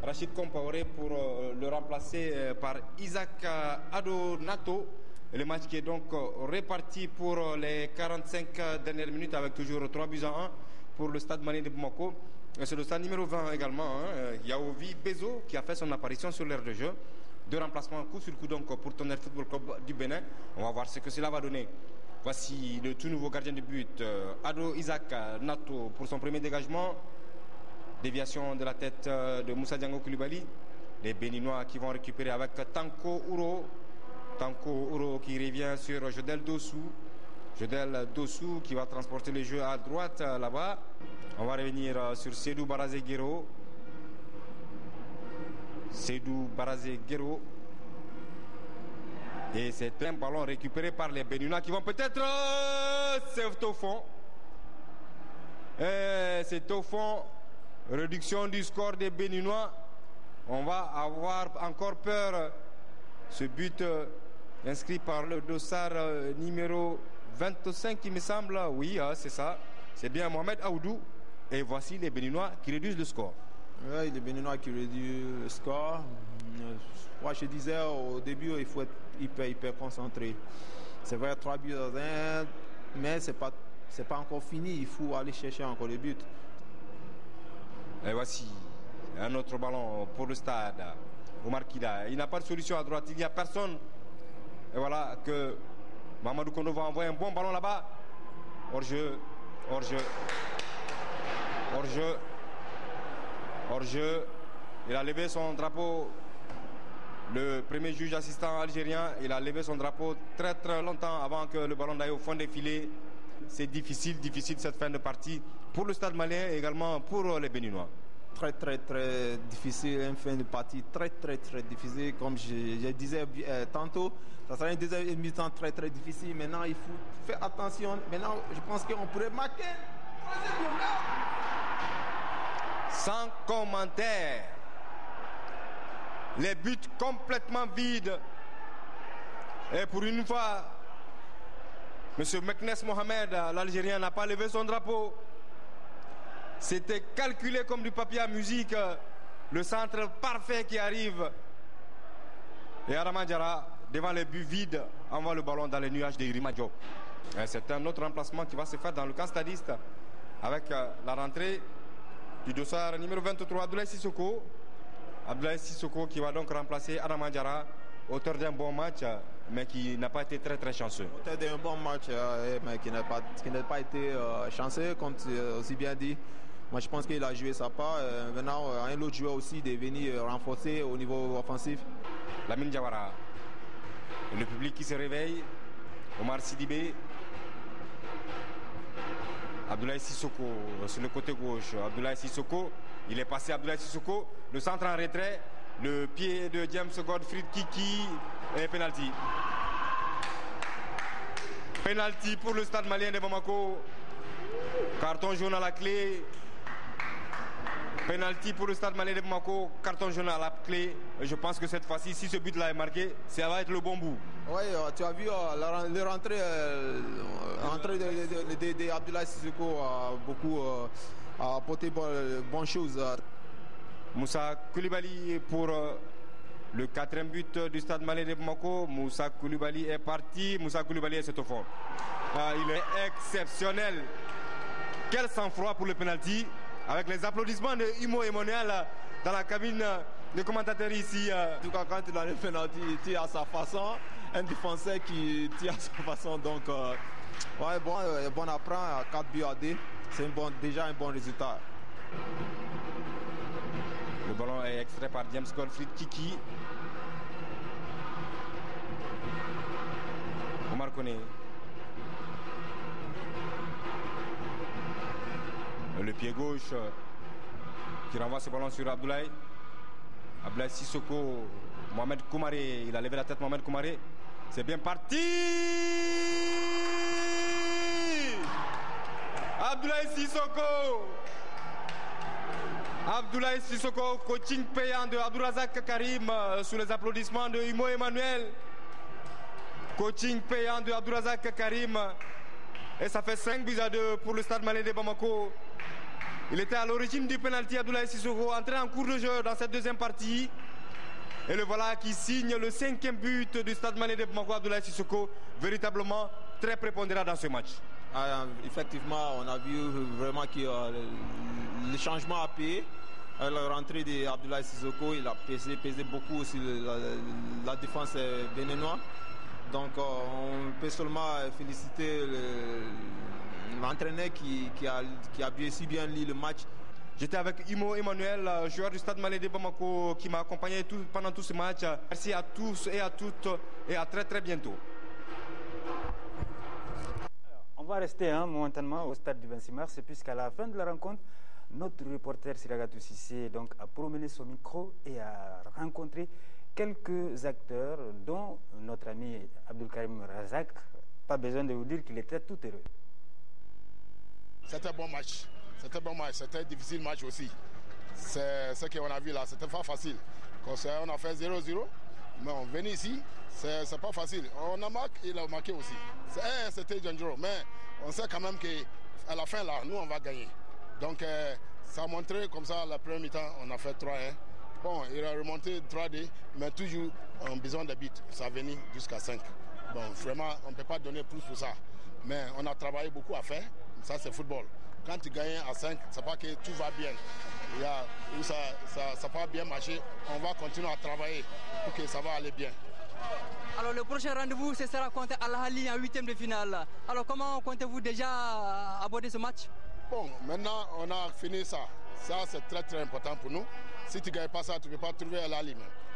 Rachid Compaoré pour le remplacer par Isaac Ado Nato. Et le match qui est donc réparti pour les 45 dernières minutes avec toujours 3-1 pour le stade malien de Bamako. C'est le stade numéro 20 également. Hein. Yaovi Bezo qui a fait son apparition sur l'aire de jeu. 2 remplacements coup sur coup donc pour Tonnerre Football Club du Bénin. On va voir ce que cela va donner. Voici le tout nouveau gardien de but, Ado Isaac Nato pour son premier dégagement. Déviation de la tête de Moussa Diango Koulibaly. Les Béninois qui vont récupérer avec Tanko Ouro. Tanko Ouro qui revient sur Jodel Dossou. Jodel Dossou qui va transporter le jeu à droite là-bas. On va revenir sur Seydou Barazé-Guero. Seydou Barazé-Guero. Et c'est un ballon récupéré par les Béninois qui vont peut-être... c'est au fond. C'est au fond. Réduction du score des Béninois. On va avoir encore peur. Ce but inscrit par le dossard numéro 25 il me semble. Oui, c'est ça. C'est bien Mohamed Aoudou. Et voici les Béninois qui réduisent le score. Oui, les Béninois qui réduisent le score. Moi, je disais au début, il faut être hyper concentré. C'est vrai, 3-1, mais c'est pas encore fini. Il faut aller chercher encore les buts. Et voici un autre ballon pour le stade. Omar Kida, il n'a pas de solution à droite, il n'y a personne. Et voilà que Mamadou Kondo va envoyer un bon ballon là-bas. Hors-jeu, hors-jeu, hors-jeu, hors-jeu. Il a levé son drapeau. Le premier juge assistant algérien, il a levé son drapeau très très longtemps avant que le ballon n'aille au fond des filets. C'est difficile cette fin de partie pour le stade malien et également pour les Béninois. Très difficile, une fin de partie très difficile. Comme je disais tantôt, ça sera une deuxième mi-temps très difficile. Maintenant, il faut faire attention. Maintenant, je pense qu'on pourrait marquer. Sans commentaire. Les buts complètement vides. Et pour une fois, M. Meknes Mohamed, l'Algérien, n'a pas levé son drapeau. C'était calculé comme du papier à musique. Le centre parfait qui arrive. Et Adama Diarra, devant les buts vides, envoie le ballon dans les nuages de Irimadjo. C'est un autre remplacement qui va se faire dans le camp stadiste avec la rentrée du dossard numéro 23, Abdoulaye Sissoko. Abdoulaye Sissoko qui va donc remplacer Adama Diarra, auteur d'un bon match, mais qui n'a pas été très chanceux. Auteur d'un bon match, mais qui n'a pas été chanceux, comme tu as aussi bien dit. Moi, je pense qu'il a joué sa part. Maintenant, un autre joueur aussi de venir renforcer au niveau offensif. Lamine Diawara. Le public qui se réveille. Omar Sidibé. Abdoulaye Sissoko sur le côté gauche. Abdoulaye Sissoko. Il est passé Abdoulaye Sissoko. Le centre en retrait. Le pied de James Godfrey Kiki. Et penalty. Penalty pour le stade malien de Bamako. Carton jaune à la clé. Penalty pour le stade malien de Bamako, carton jaune à la clé. Je pense que cette fois-ci, si ce but-là est marqué, ça va être le bon bout. Oui, tu as vu la rentrée de Abdoulaye Sissoko a beaucoup apporté bonnes choses. Moussa Koulibaly pour le 4e but du stade malien de Bamako. Moussa Koulibaly est parti. Moussa Koulibaly est au fond. Il est exceptionnel. Quel sang-froid pour le penalty. Avec les applaudissements de Imo Emmanuel dans la cabine de commentateurs ici. En tout cas, quand il a le penalty, il tire à sa façon. Un défenseur qui tire à sa façon. Donc, bon apprend à 4 buts à 2. C'est déjà un bon résultat. Le ballon est extrait par James Godfrey Kiki. Omar Koné. Le pied gauche qui renvoie ce ballon sur Abdoulaye. Abdoulaye Sissoko, Mohamed Koumaré, il a levé la tête, Mohamed Koumaré. C'est bien parti. Abdoulaye Sissoko. Abdoulaye Sissoko, coaching payant de Abdourazak Karim sous les applaudissements de Imo Emmanuel. Coaching payant de Abdourazak Karim. Et ça fait 5-2 pour le Stade Malien de Bamako. Il était à l'origine du penalty, Abdoulaye Sissoko, entré en cours de jeu dans cette deuxième partie. Et le voilà qui signe le 5e but du Stade Malien de Bamako, Abdoulaye Sissoko, véritablement très prépondérant dans ce match. Effectivement, on a vu vraiment que le changement a payé. La rentrée d'Abdoulaye Sissoko, il a pesé beaucoup aussi la défense béninoise. Donc on peut seulement féliciter l'entraîneur qui a bien si bien lu le match. J'étais avec Imo Emmanuel, joueur du Stade Malien de Bamako, qui m'a accompagné pendant tout ce match. Merci à tous et à toutes et à très très bientôt. On va rester momentanément au stade du 26 mars, puisqu'à la fin de la rencontre, notre reporter Siragatou Sissé donc a promené son micro et a rencontré quelques acteurs, dont notre ami Abdul Karim Razak. Pas besoin de vous dire qu'il était tout heureux. C'était un bon match. C'était un bon match. C'était un difficile match aussi. C'est ce qu'on a vu là. C'était pas facile. Quand on a fait 0-0, mais on venait ici, c'est pas facile. On a marqué, il a marqué aussi. C'était dangereux. Mais on sait quand même qu'à la fin là, nous on va gagner. Donc ça a montré comme ça, la première mi-temps, on a fait 3-1. Bon, il a remonté 3-2, mais toujours en besoin de buts. Ça a venu jusqu'à 5. Bon, vraiment, on ne peut pas donner plus pour ça. Mais on a travaillé beaucoup à faire. Ça, c'est football. Quand tu gagnes à 5, c'est pas que tout va bien. Ça va bien marcher. On va continuer à travailler pour que ça va aller bien. Alors, le prochain rendez-vous, ce sera contre Al-Ahly en 8e de finale. Alors, comment comptez-vous déjà aborder ce match? Bon, maintenant, on a fini ça. Ça, c'est très, très important pour nous. Si tu ne gagnes pas ça, tu ne peux pas trouver Al-Ahly.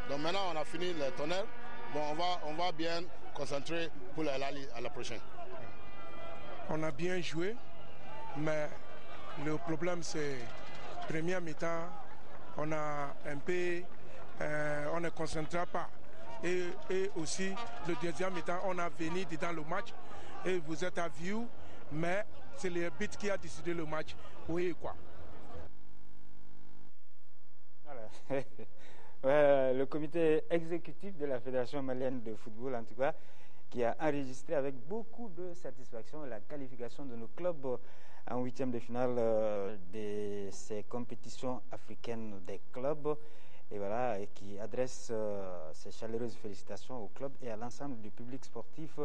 Donc maintenant, on a fini le Tonnerre. Bon, on va bien concentrer pour Al-Ahly à la prochaine. On a bien joué, mais le problème, c'est première mi-temps, on a un peu, on ne concentre pas. Et aussi, le deuxième mi-temps, on a venu dans le match et vous êtes à vue, mais c'est le but qui a décidé le match. Oui, quoi. Le comité exécutif de la Fédération malienne de football, en tout cas, qui a enregistré avec beaucoup de satisfaction la qualification de nos clubs en 8e de finale de ces compétitions africaines des clubs, et voilà, et qui adresse ses chaleureuses félicitations au club et à l'ensemble du public sportif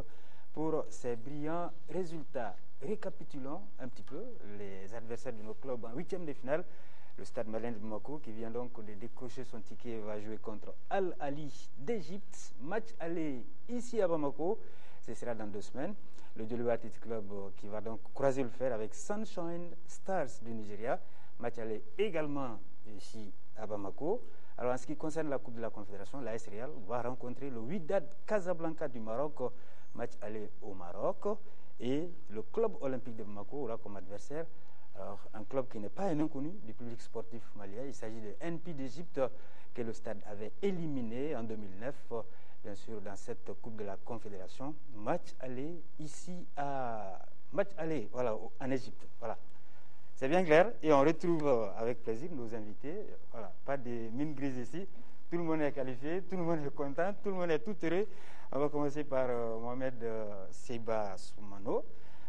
pour ces brillants résultats. Récapitulons un petit peu les adversaires de nos clubs en 8e de finale. Le Stade Malien de Bamako, qui vient donc de décrocher son ticket, va jouer contre Al-Ahly d'Égypte. Match aller ici à Bamako, ce sera dans 2 semaines. Le Djoliba Athletic Club qui va donc croiser le fer avec Sunshine Stars du Nigeria. Match aller également ici à Bamako. Alors en ce qui concerne la Coupe de la Confédération, l'AS Real va rencontrer le Wydad Casablanca du Maroc. Match aller au Maroc. Et le Club Olympique de Bamako aura comme adversaire un club qui n'est pas un inconnu du public sportif malien. Il s'agit de NP d'Égypte que le stade avait éliminé en 2009, bien sûr, dans cette Coupe de la Confédération. Match aller ici voilà, en Égypte. Voilà. C'est bien clair et on retrouve avec plaisir nos invités. Voilà, pas de mine grise ici. Tout le monde est qualifié, tout le monde est content, tout le monde est tout heureux. On va commencer par Mohamed Seiba Soumano.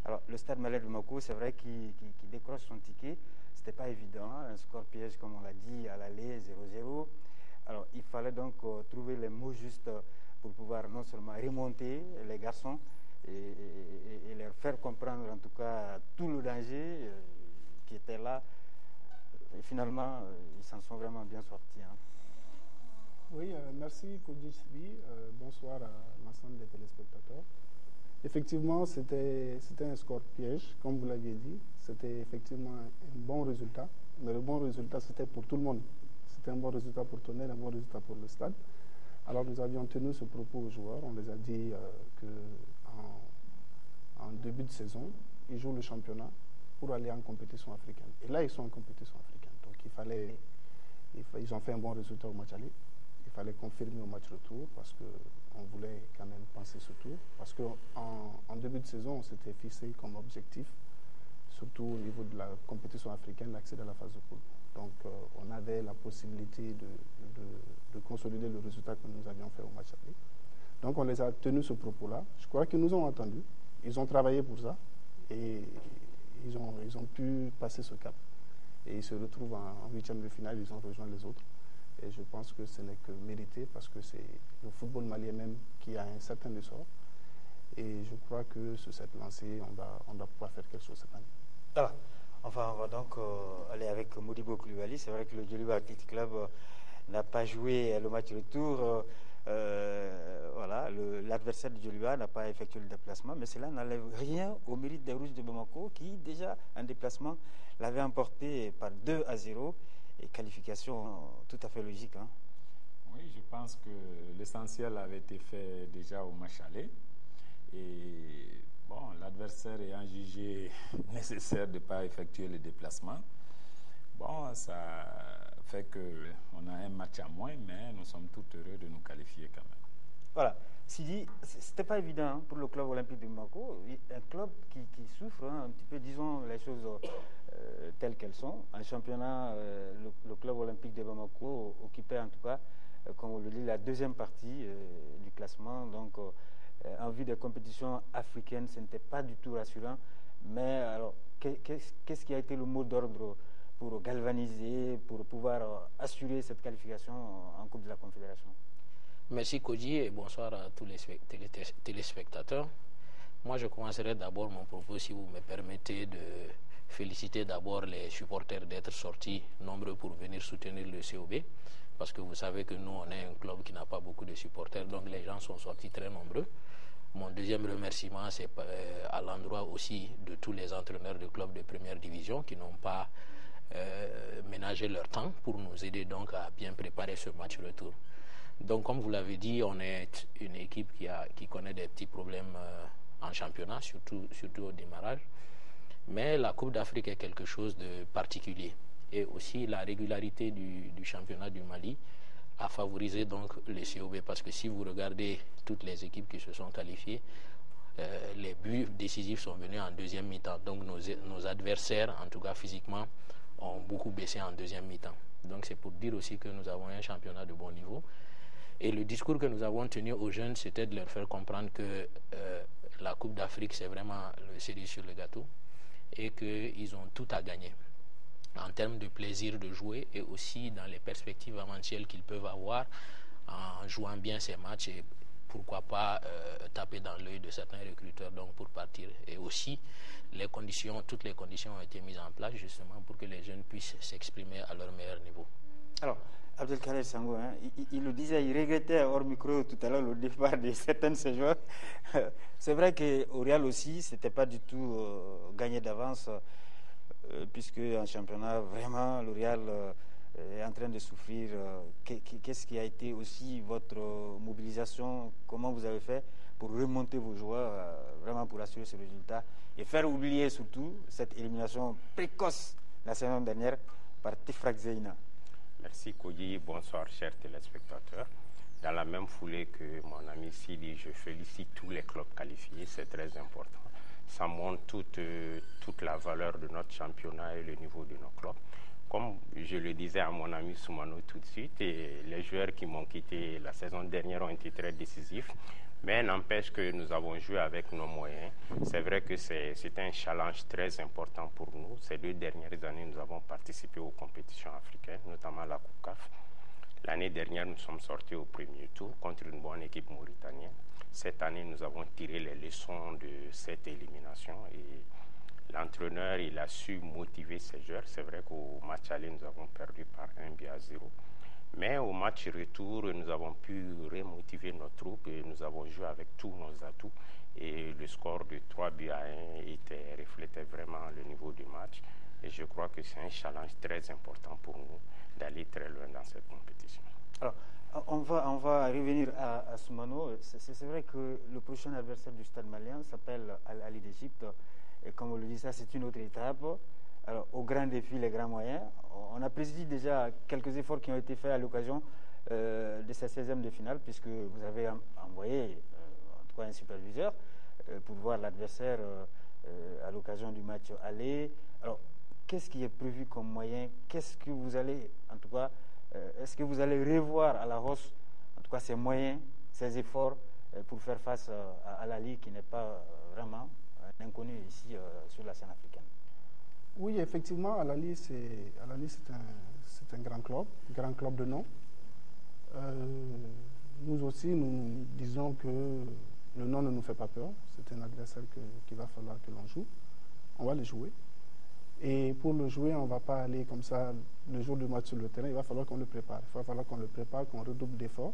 Alors, le Stade Malien de Bamako, c'est vrai qu'il décroche son ticket. Ce n'était pas évident, un score piège, comme on l'a dit, à l'aller, 0-0. Alors, il fallait donc trouver les mots justes pour pouvoir non seulement remonter les garçons et leur faire comprendre, en tout cas, tout le danger qui était là. Et finalement, ils s'en sont vraiment bien sortis. Oui, merci Kodjisbi. Bonsoir à l'ensemble des téléspectateurs. Effectivement, c'était un score piège, comme vous l'aviez dit. C'était effectivement un bon résultat. Mais le bon résultat, c'était pour tout le monde. C'était un bon résultat pour Tonnerre, un bon résultat pour le stade. Alors nous avions tenu ce propos aux joueurs. On les a dit qu'en début de saison, ils jouent le championnat pour aller en compétition africaine. Et là, ils sont en compétition africaine. Donc il fallait Ils ont fait un bon résultat au match aller. Il fallait confirmer au match retour parce qu'on voulait quand même penser ce tour. Parce qu'en début de saison, on s'était fixé comme objectif, surtout au niveau de la compétition africaine, l'accès à la phase de poule. Donc on avait la possibilité de consolider le résultat que nous avions fait au match aller. Donc on les a tenus ce propos-là. Je crois qu'ils nous ont entendus. Ils ont travaillé pour ça et ils ont pu passer ce cap. Et ils se retrouvent en huitième de finale, ils ont rejoint les autres. Et je pense que ce n'est que mérité parce que c'est le football malien même qui a un certain essor. Et je crois que sur cette lancée, on doit pouvoir faire quelque chose cette année. Alors, enfin, on va donc aller avec Modibo Koulibaly. C'est vrai que le Djoliba Athletic Club n'a pas joué le match retour. Voilà, l'adversaire du Djoliba n'a pas effectué le déplacement, mais cela n'enlève rien au mérite des Rouges de Bamako qui, déjà en déplacement, l'avait emporté par 2-0 et qualification tout à fait logique. Hein. Oui, je pense que l'essentiel avait été fait déjà au match aller et bon, l'adversaire ayant jugé nécessaire de ne pas effectuer le déplacement, bon, ça fait qu'on a un match à moins, mais nous sommes tout heureux de nous qualifier quand même. Voilà. Sidi, c'était pas évident pour le club olympique de Bamako, un club qui souffre un petit peu, disons les choses telles qu'elles sont. En championnat, le club olympique de Bamako occupait en tout cas, comme on le dit, la deuxième partie du classement. Donc, en vue des compétitions africaines, ce n'était pas du tout rassurant. Mais alors, qu'est-ce qui a été le mot d'ordre pour galvaniser, pour pouvoir assurer cette qualification en Coupe de la Confédération? Merci Kodji et bonsoir à tous les téléspectateurs. Moi, je commencerai d'abord mon propos, si vous me permettez, de féliciter d'abord les supporters d'être sortis nombreux pour venir soutenir le COB. Parce que vous savez que nous, on est un club qui n'a pas beaucoup de supporters, donc les gens sont sortis très nombreux. Mon deuxième remerciement, c'est à l'endroit aussi de tous les entraîneurs de clubs de première division qui n'ont pas ménagé leur temps pour nous aider donc à bien préparer ce match retour. Donc, comme vous l'avez dit, on est une équipe qui connaît des petits problèmes en championnat, surtout au démarrage. Mais la Coupe d'Afrique est quelque chose de particulier. Et aussi, la régularité du championnat du Mali a favorisé donc le COB. Parce que si vous regardez toutes les équipes qui se sont qualifiées, les buts décisifs sont venus en deuxième mi-temps. Donc, nos adversaires, en tout cas physiquement, ont beaucoup baissé en deuxième mi-temps. Donc, c'est pour dire aussi que nous avons un championnat de bon niveau. Et le discours que nous avons tenu aux jeunes, c'était de leur faire comprendre que la Coupe d'Afrique, c'est vraiment le cerise sur le gâteau et qu'ils ont tout à gagner en termes de plaisir de jouer et aussi dans les perspectives éventuelles qu'ils peuvent avoir en jouant bien ces matchs et pourquoi pas taper dans l'œil de certains recruteurs donc pour partir. Et aussi, toutes les conditions ont été mises en place justement pour que les jeunes puissent s'exprimer à leur meilleur niveau. Alors, Abdelkader Sango, hein, il le disait, il regrettait hors micro tout à l'heure le départ de certains de ses joueurs. C'est vrai qu'au Real aussi, c'était pas du tout gagné d'avance, puisque en championnat, vraiment, le Real est en train de souffrir. Qu'est-ce qui a été aussi votre mobilisation? Comment vous avez fait pour remonter vos joueurs, vraiment pour assurer ce résultat et faire oublier surtout cette élimination précoce la saison dernière par Tifrak Zeina? Merci Kodji, bonsoir chers téléspectateurs. Dans la même foulée que mon ami Sidi, je félicite tous les clubs qualifiés, c'est très important. Ça montre toute la valeur de notre championnat et le niveau de nos clubs. Comme je le disais à mon ami Soumano tout de suite, et les joueurs qui m'ont quitté la saison dernière ont été très décisifs. Mais n'empêche que nous avons joué avec nos moyens. C'est vrai que c'est un challenge très important pour nous. Ces 2 dernières années, nous avons participé aux compétitions africaines, notamment la Coupe CAF. L'année dernière, nous sommes sortis au premier tour contre une bonne équipe mauritanienne. Cette année, nous avons tiré les leçons de cette élimination et l'entraîneur, il a su motiver ses joueurs. C'est vrai qu'au match aller, nous avons perdu par 1-0. Mais au match retour, nous avons pu remotiver notre troupe et nous avons joué avec tous nos atouts. Et le score de 3-1 reflétait vraiment le niveau du match. Et je crois que c'est un challenge très important pour nous d'aller très loin dans cette compétition. Alors, on va revenir à Soumano. C'est vrai que le prochain adversaire du Stade malien s'appelle Al Ahly d'Égypte. Et comme on le dit, ça c'est une autre étape. Alors, aux grands défis, les grands moyens, on apprécie déjà quelques efforts qui ont été faits à l'occasion de cette 16e de finale, puisque vous avez envoyé en tout cas un superviseur pour voir l'adversaire à l'occasion du match aller. Alors, qu'est-ce qui est prévu comme moyen? Qu'est-ce que vous allez, en tout cas, est-ce que vous allez revoir à la hausse, en tout cas, ces moyens, ces efforts pour faire face à la Ligue qui n'est pas vraiment un inconnu ici sur la scène africaine? Oui, effectivement, Al-Ahly, c'est un grand club de nom. Nous aussi, nous disons que le nom ne nous fait pas peur. C'est un adversaire qu'il va falloir que l'on joue. On va le jouer. Et pour le jouer, on ne va pas aller comme ça le jour du match sur le terrain. Il va falloir qu'on le prépare. Il va falloir qu'on le prépare, qu'on redouble d'efforts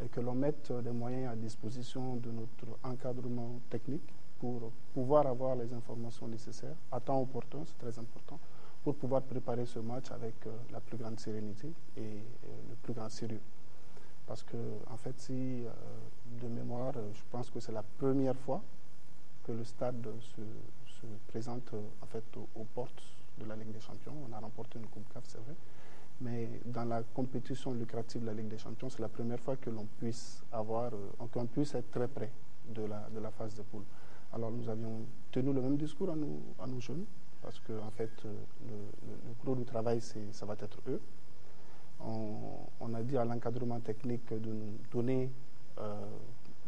et que l'on mette des moyens à disposition de notre encadrement technique pour pouvoir avoir les informations nécessaires à temps opportun, c'est très important, pour pouvoir préparer ce match avec la plus grande sérénité et le plus grand sérieux. Parce que, en fait, si, de mémoire, je pense que c'est la première fois que le stade se présente en fait aux portes de la Ligue des Champions. On a remporté une Coupe CAF, c'est vrai. Mais dans la compétition lucrative de la Ligue des Champions, c'est la première fois que l'on puisse être très près de la phase de poule. Alors nous avions tenu le même discours à nos jeunes, parce que en fait le gros du travail, ça va être eux. On a dit à l'encadrement technique de nous donner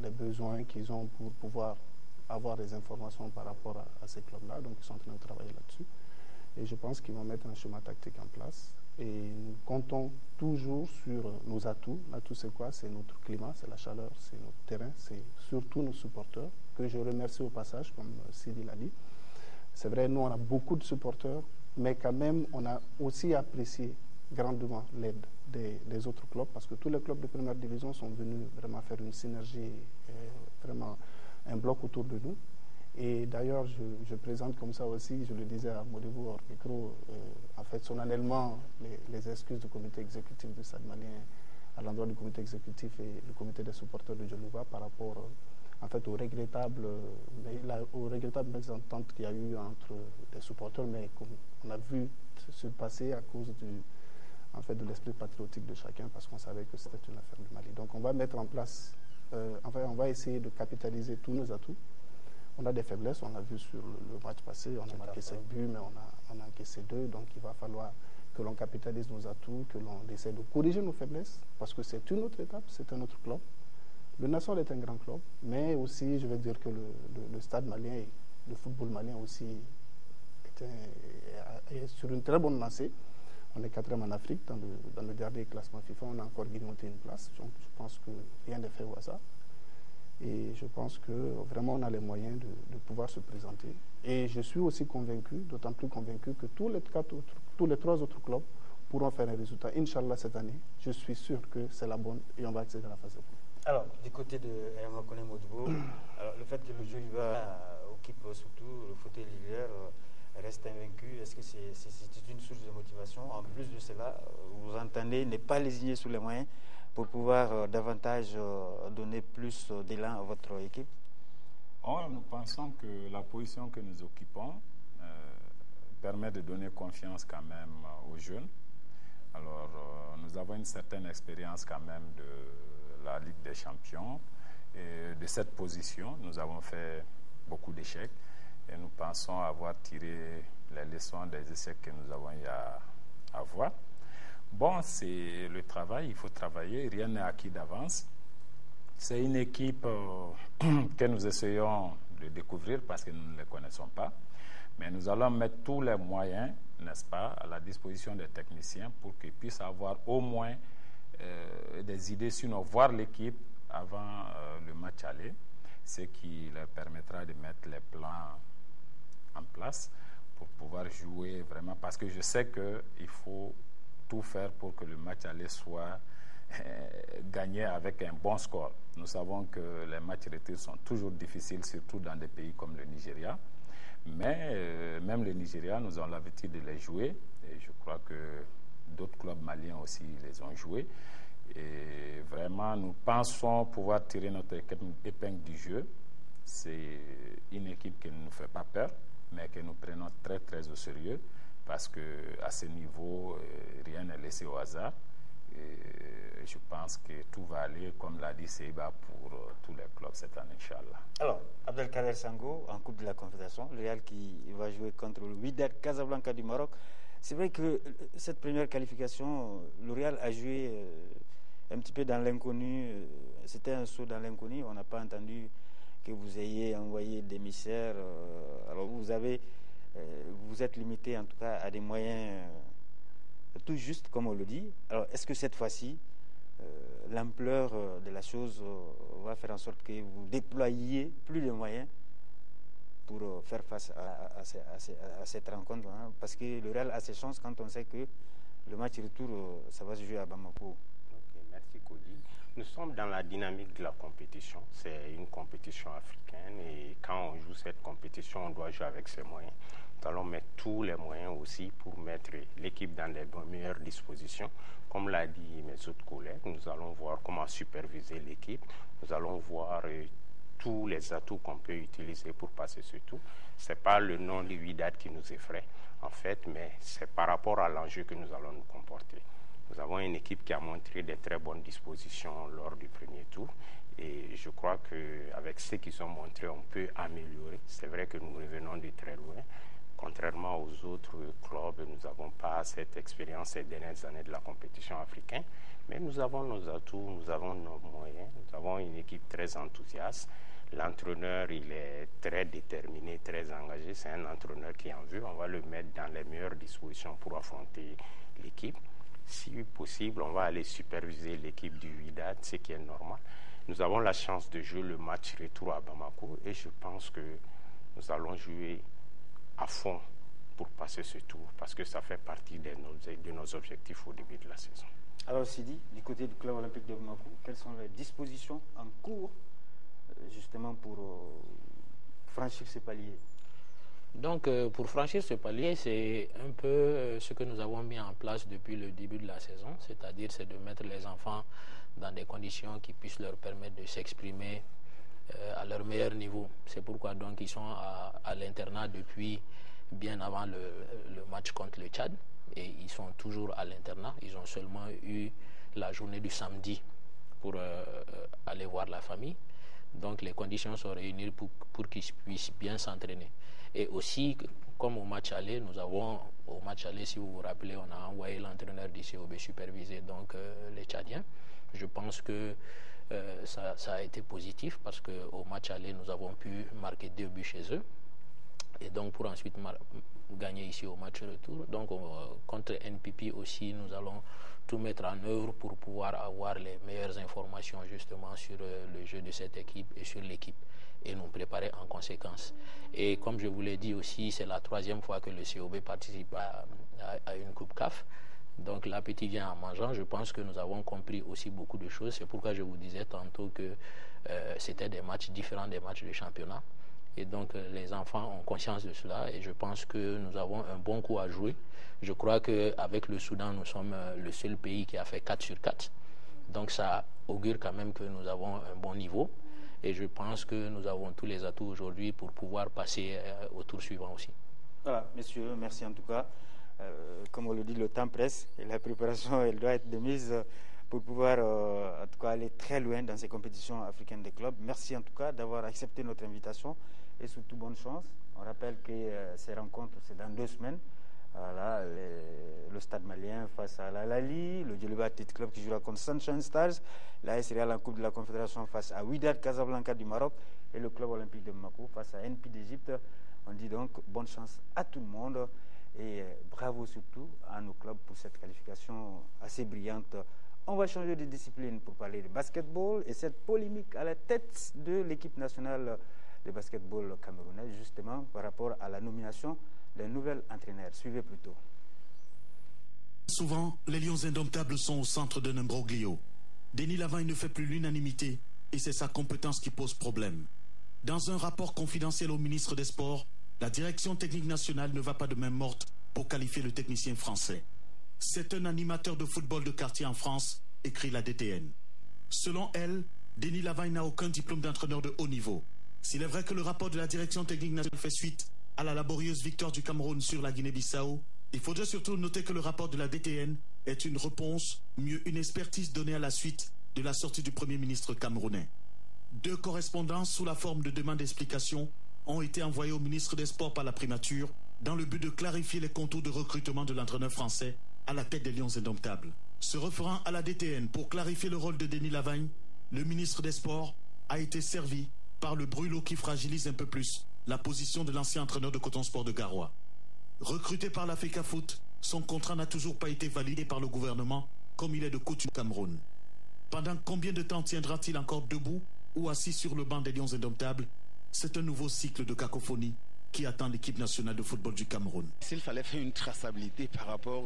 les besoins qu'ils ont pour pouvoir avoir des informations par rapport à ces clubs-là. Donc ils sont en train de travailler là-dessus. Et je pense qu'ils vont mettre un schéma tactique en place. Et nous comptons toujours sur nos atouts. L'atout, c'est quoi? C'est notre climat, c'est la chaleur, c'est notre terrain, c'est surtout nos supporters, que je remercie au passage, comme Sidi l'a dit. C'est vrai, nous, on a beaucoup de supporters, mais quand même, on a aussi apprécié grandement l'aide des autres clubs, parce que tous les clubs de première division sont venus vraiment faire une synergie, vraiment un bloc autour de nous. Et d'ailleurs, je présente comme ça aussi, je le disais à Modebo hors micro, en fait, solennellement, les excuses du comité exécutif du Stade malien à l'endroit du comité exécutif et du comité des supporters de Djoliba par rapport en fait, aux regrettables mésententes qu'il y a eu entre les supporters, mais qu'on a vu se passer à cause de l'esprit patriotique de chacun, parce qu'on savait que c'était une affaire du Mali. Donc on va mettre en place, on va essayer de capitaliser tous nos atouts. On a des faiblesses, on l'a vu sur le match passé, on a marqué 7 buts, mais on a encaissé 2, donc il va falloir que l'on capitalise nos atouts, que l'on essaie de corriger nos faiblesses, parce que c'est une autre étape, c'est un autre club. Le Nassau est un grand club, mais aussi, je vais dire que le Stade malien et le football malien aussi est sur une très bonne lancée. On est 4e en Afrique, dans le dernier classement FIFA, on a encore grignoté une place, donc je pense que rien n'est fait au hasard. Et je pense que vraiment on a les moyens de pouvoir se présenter. Et je suis aussi convaincu, d'autant plus convaincu, que tous les 3 autres clubs pourront faire un résultat. Inch'Allah, cette année, je suis sûr que c'est la bonne et on va accéder à la phase de poule. Alors, du côté de Yamakone Modibo, le fait que le Djoliba occupe surtout le fauteuil leader reste invaincu, est-ce que c'est une source de motivation? En plus de cela, vous entendez ne pas lésigner sur les moyens pour pouvoir davantage donner plus d'élan à votre équipe? Nous pensons que la position que nous occupons permet de donner confiance quand même aux jeunes. Alors, nous avons une certaine expérience quand même de la Ligue des Champions et de cette position. Nous avons fait beaucoup d'échecs et nous pensons avoir tiré les leçons des échecs que nous avons eu à avoir. Bon, c'est le travail, il faut travailler, rien n'est acquis d'avance. C'est une équipe que nous essayons de découvrir parce que nous ne les connaissons pas. Mais nous allons mettre tous les moyens, n'est-ce pas, à la disposition des techniciens pour qu'ils puissent avoir au moins des idées, sinon voir l'équipe avant le match aller, ce qui leur permettra de mettre les plans en place pour pouvoir jouer vraiment. Parce que je sais qu'il faut tout faire pour que le match aller soit gagné avec un bon score. Nous savons que les matchs retour sont toujours difficiles, surtout dans des pays comme le Nigeria. Mais même le Nigeria, nous avons l'habitude de les jouer. Et je crois que d'autres clubs maliens aussi les ont joués. Et vraiment, nous pensons pouvoir tirer notre épingle du jeu. C'est une équipe qui ne nous fait pas peur, mais que nous prenons très, très au sérieux. parce qu'à ce niveau, rien n'est laissé au hasard. Et je pense que tout va aller, comme l'a dit Seiba, pour tous les clubs cette année, Inch'Allah. Alors, Abdelkader Sango, en Coupe de la Confédération, le Real qui va jouer contre le Wydad Casablanca du Maroc. C'est vrai que cette première qualification, le Real a joué un petit peu dans l'inconnu. C'était un saut dans l'inconnu. On n'a pas entendu que vous ayez envoyé des émissaires. Alors, vous êtes limité en tout cas à des moyens tout juste, comme on le dit. Alors, est-ce que cette fois-ci, l'ampleur de la chose va faire en sorte que vous déployiez plus de moyens pour faire face à cette rencontre, hein? Parce que le Real a ses chances quand on sait que le match retour, ça va se jouer à Bamako. Okay, merci Cody. Nous sommes dans la dynamique de la compétition. C'est une compétition africaine et quand on joue cette compétition, on doit jouer avec ses moyens. Nous allons mettre tous les moyens aussi pour mettre l'équipe dans les meilleures dispositions. Comme l'a dit mes autres collègues, nous allons voir comment superviser l'équipe. Nous allons voir tous les atouts qu'on peut utiliser pour passer ce tour. Ce n'est pas le nom du Wydad qui nous effraie, en fait, mais c'est par rapport à l'enjeu que nous allons nous comporter. Nous avons une équipe qui a montré de très bonnes dispositions lors du premier tour. Et je crois qu'avec ce qu'ils ont montré, on peut améliorer. C'est vrai que nous revenons de très loin. Contrairement aux autres clubs, nous n'avons pas cette expérience ces dernières années de la compétition africaine. Mais nous avons nos atouts, nous avons nos moyens. Nous avons une équipe très enthousiaste. L'entraîneur, il est très déterminé, très engagé. C'est un entraîneur qui en veut. On va le mettre dans les meilleures dispositions pour affronter l'équipe. Si possible, on va aller superviser l'équipe du Wydad, ce qui est normal. Nous avons la chance de jouer le match retour à Bamako et je pense que nous allons jouer à fond pour passer ce tour parce que ça fait partie de nos objectifs au début de la saison. Alors Sidi, du côté du club olympique de Bamako, quelles sont les dispositions en cours justement pour franchir ce palier? Donc pour franchir ce palier, c'est un peu ce que nous avons mis en place depuis le début de la saison, c'est-à-dire c'est de mettre les enfants dans des conditions qui puissent leur permettre de s'exprimer à leur meilleur niveau. C'est pourquoi donc ils sont à l'internat depuis bien avant le match contre le Tchad et ils sont toujours à l'internat. Ils ont seulement eu la journée du samedi pour aller voir la famille. Donc les conditions sont réunies pour qu'ils puissent bien s'entraîner. Et aussi, comme au match aller, si vous vous rappelez, on a envoyé l'entraîneur du COB superviser donc les Tchadiens. Je pense que ça a été positif parce qu'au match aller, nous avons pu marquer 2 buts chez eux. Et donc pour ensuite gagner ici au match retour. Donc contre NPP aussi, nous allons tout mettre en œuvre pour pouvoir avoir les meilleures informations justement sur le jeu de cette équipe et sur l'équipe et nous préparer en conséquence. Et comme je vous l'ai dit aussi, c'est la 3e fois que le COB participe à une Coupe CAF. Donc l'appétit vient en mangeant. Je pense que nous avons compris aussi beaucoup de choses. C'est pourquoi je vous disais tantôt que c'était des matchs différents des matchs de championnat. Et donc les enfants ont conscience de cela et je pense que nous avons un bon coup à jouer. Je crois qu'avec le Soudan, nous sommes le seul pays qui a fait 4 sur 4. Donc ça augure quand même que nous avons un bon niveau. Et je pense que nous avons tous les atouts aujourd'hui pour pouvoir passer au tour suivant aussi. Voilà, messieurs, merci en tout cas. Comme on le dit, le temps presse et la préparation, elle doit être de mise pour pouvoir en tout cas aller très loin dans ces compétitions africaines des clubs. Merci en tout cas d'avoir accepté notre invitation et surtout bonne chance. On rappelle que ces rencontres, c'est dans 2 semaines. Voilà, le Stade malien face à l'Al-Ahly, le Djoliba Athletic Club qui jouera contre Sunshine Stars, l'AS Real en Coupe de la Confédération face à Wydad Casablanca du Maroc et le club olympique de Bamako face à NP d'Égypte. On dit donc bonne chance à tout le monde et bravo surtout à nos clubs pour cette qualification assez brillante. On va changer de discipline pour parler de basketball et cette polémique à la tête de l'équipe nationale de basketball camerounaise justement par rapport à la nomination d'un nouvel entraîneur. Suivez plutôt. Souvent, les Lions indomptables sont au centre d'un imbroglio. Denis Lavagne ne fait plus l'unanimité et c'est sa compétence qui pose problème. Dans un rapport confidentiel au ministre des Sports, la direction technique nationale ne va pas de main morte pour qualifier le technicien français. C'est un animateur de football de quartier en France, écrit la DTN. Selon elle, Denis Lavagne n'a aucun diplôme d'entraîneur de haut niveau. S'il est vrai que le rapport de la direction technique nationale fait suite à la laborieuse victoire du Cameroun sur la Guinée-Bissau, Il faudrait surtout noter que le rapport de la DTN est une réponse, mieux une expertise donnée à la suite de la sortie du Premier ministre camerounais. 2 correspondances sous la forme de demandes d'explication ont été envoyées au ministre des Sports par la primature dans le but de clarifier les contours de recrutement de l'entraîneur français à la tête des Lions Indomptables. Se référant à la DTN pour clarifier le rôle de Denis Lavagne, le ministre des Sports a été servi par le brûlot qui fragilise un peu plus la position de l'ancien entraîneur de Coton Sport de Garoua. Recruté par l'Africa Foot, son contrat n'a toujours pas été validé par le gouvernement comme il est de coutume au Cameroun. Pendant combien de temps tiendra-t-il encore debout ou assis sur le banc des Lions Indomptables? C'est un nouveau cycle de cacophonie qui attend l'équipe nationale de football du Cameroun. S'il fallait faire une traçabilité par rapport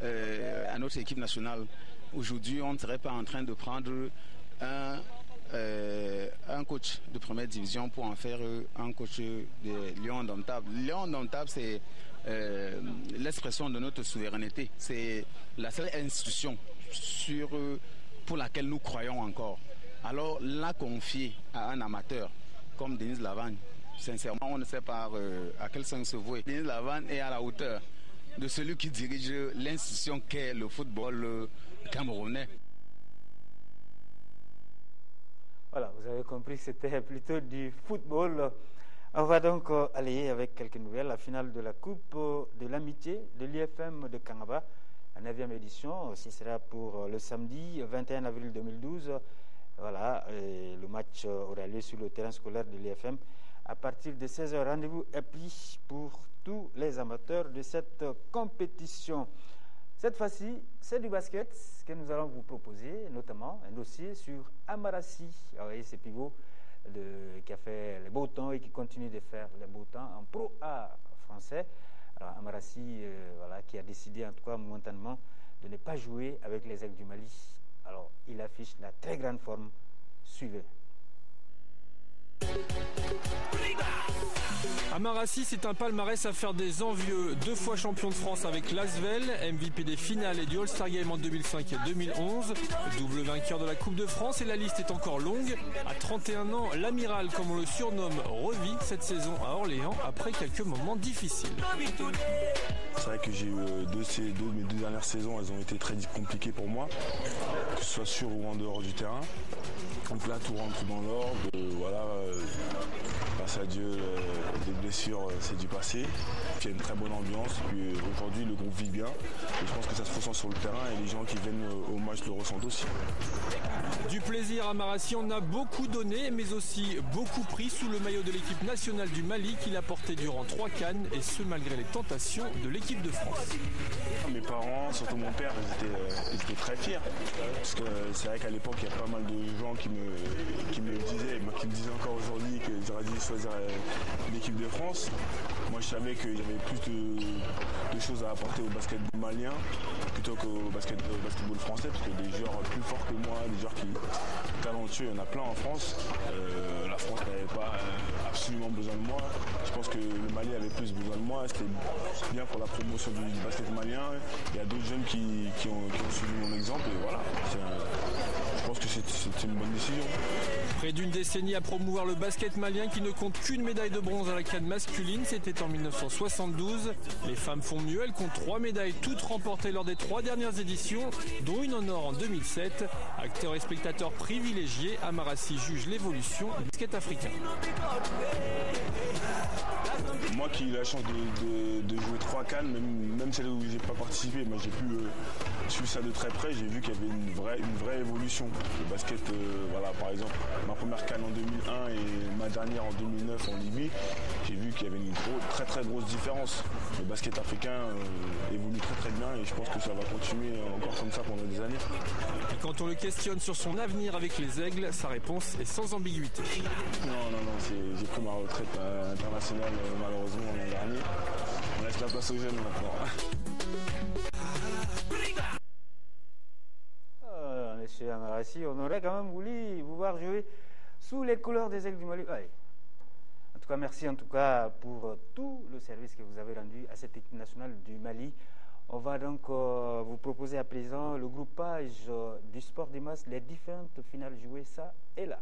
à notre équipe nationale, aujourd'hui on ne serait pas en train de prendre un coach de première division pour en faire un coach des Lions Indomptables. Lions Indomptables, c'est l'expression de notre souveraineté. C'est la seule institution pour laquelle nous croyons encore. Alors la confier à un amateur comme Denis Lavagne, sincèrement, on ne sait pas à quel sens se vouer. Denis Lavagne est à la hauteur de celui qui dirige l'institution qu'est le football camerounais. Voilà, vous avez compris que c'était plutôt du football. On va donc aller avec quelques nouvelles. La finale de la Coupe de l'Amitié de l'IFM de Kangaba, la 9e édition. Ce sera pour le samedi 21 avril 2012. Voilà, le match aura lieu sur le terrain scolaire de l'IFM à partir de 16h. Rendez-vous est pris pour tous les amateurs de cette compétition. Cette fois-ci, c'est du basket que nous allons vous proposer, notamment un dossier sur Amarassi. Vous voyez, ce pivot qui a fait les beaux temps et qui continue de faire les beaux temps en Pro A français. Alors Amarassi, voilà, qui a décidé en tout cas momentanément de ne pas jouer avec les Aigles du Mali. Alors, il affiche la très grande forme. Suivez. Amarassi, c'est un palmarès à faire des envieux. 2 fois champion de France avec l'Asvel, MVP des finales et du All-Star Game en 2005 et 2011, double vainqueur de la Coupe de France et la liste est encore longue. À 31 ans, l'amiral, comme on le surnomme, revit cette saison à Orléans après quelques moments difficiles. C'est vrai que j'ai eu mes 2 dernières saisons, elles ont été très compliquées pour moi, que ce soit sur ou en dehors du terrain. Donc là, tout rentre dans l'ordre. Voilà, grâce à Dieu, les blessures, c'est du passé. Il y a une très bonne ambiance. Puis aujourd'hui, le groupe vit bien. Et je pense que ça se ressent sur le terrain et les gens qui viennent au match le ressentent aussi. Du plaisir à Amarassi, on a beaucoup donné, mais aussi beaucoup pris sous le maillot de l'équipe nationale du Mali qu'il a porté durant 3 CAN, et ce malgré les tentations de l'équipe de France. Mes parents, surtout mon père, ils étaient très fiers. Parce que c'est vrai qu'à l'époque, il y a pas mal de gens qui me disaient encore aujourd'hui que j'aurais dû choisir l'équipe de France. Moi, je savais qu'il y avait plus de choses à apporter au basket malien plutôt qu'au basketball français, parce que des joueurs plus forts que moi, des joueurs qui talentueux, il y en a plein en France. La France n'avait pas absolument besoin de moi. Je pense que le Mali avait plus besoin de moi. C'était bien pour la promotion du basket malien. Il y a d'autres jeunes qui ont suivi mon exemple. Et voilà, je pense que c'est une bonne décision. Près d'une décennie à promouvoir le basket malien qui ne compte qu'une médaille de bronze à la CAN masculine, c'était en 1972. Les femmes font mieux, elles comptent 3 médailles toutes remportées lors des 3 dernières éditions, dont une en or en 2007. Acteurs et spectateurs privilégiés, Amarassi juge l'évolution du basket africain. Moi qui ai eu la chance de jouer 3 CAN, même celle où j'ai pas participé, j'ai pu suivre ça de très près. J'ai vu qu'il y avait une vraie évolution. Le basket, voilà, par exemple, ma première CAN en 2001 et ma dernière en 2009 en Libye, j'ai vu qu'il y avait une très grosse différence. Le basket africain évolue très bien et je pense que ça va continuer encore comme ça pendant des années. Et quand on le questionne sur son avenir avec les Aigles, sa réponse est sans ambiguïté. Non, j'ai pris ma retraite internationale malheureusement l'an dernier. On laisse la place aux jeunes maintenant. Monsieur Amarassi, on aurait quand même voulu vous voir jouer sous les couleurs des Aigles du Mali. Allez. En tout cas, merci pour tout le service que vous avez rendu à cette équipe nationale du Mali. On va donc vous proposer à présent le groupage du sport des masses, les différentes finales jouées, ça et là.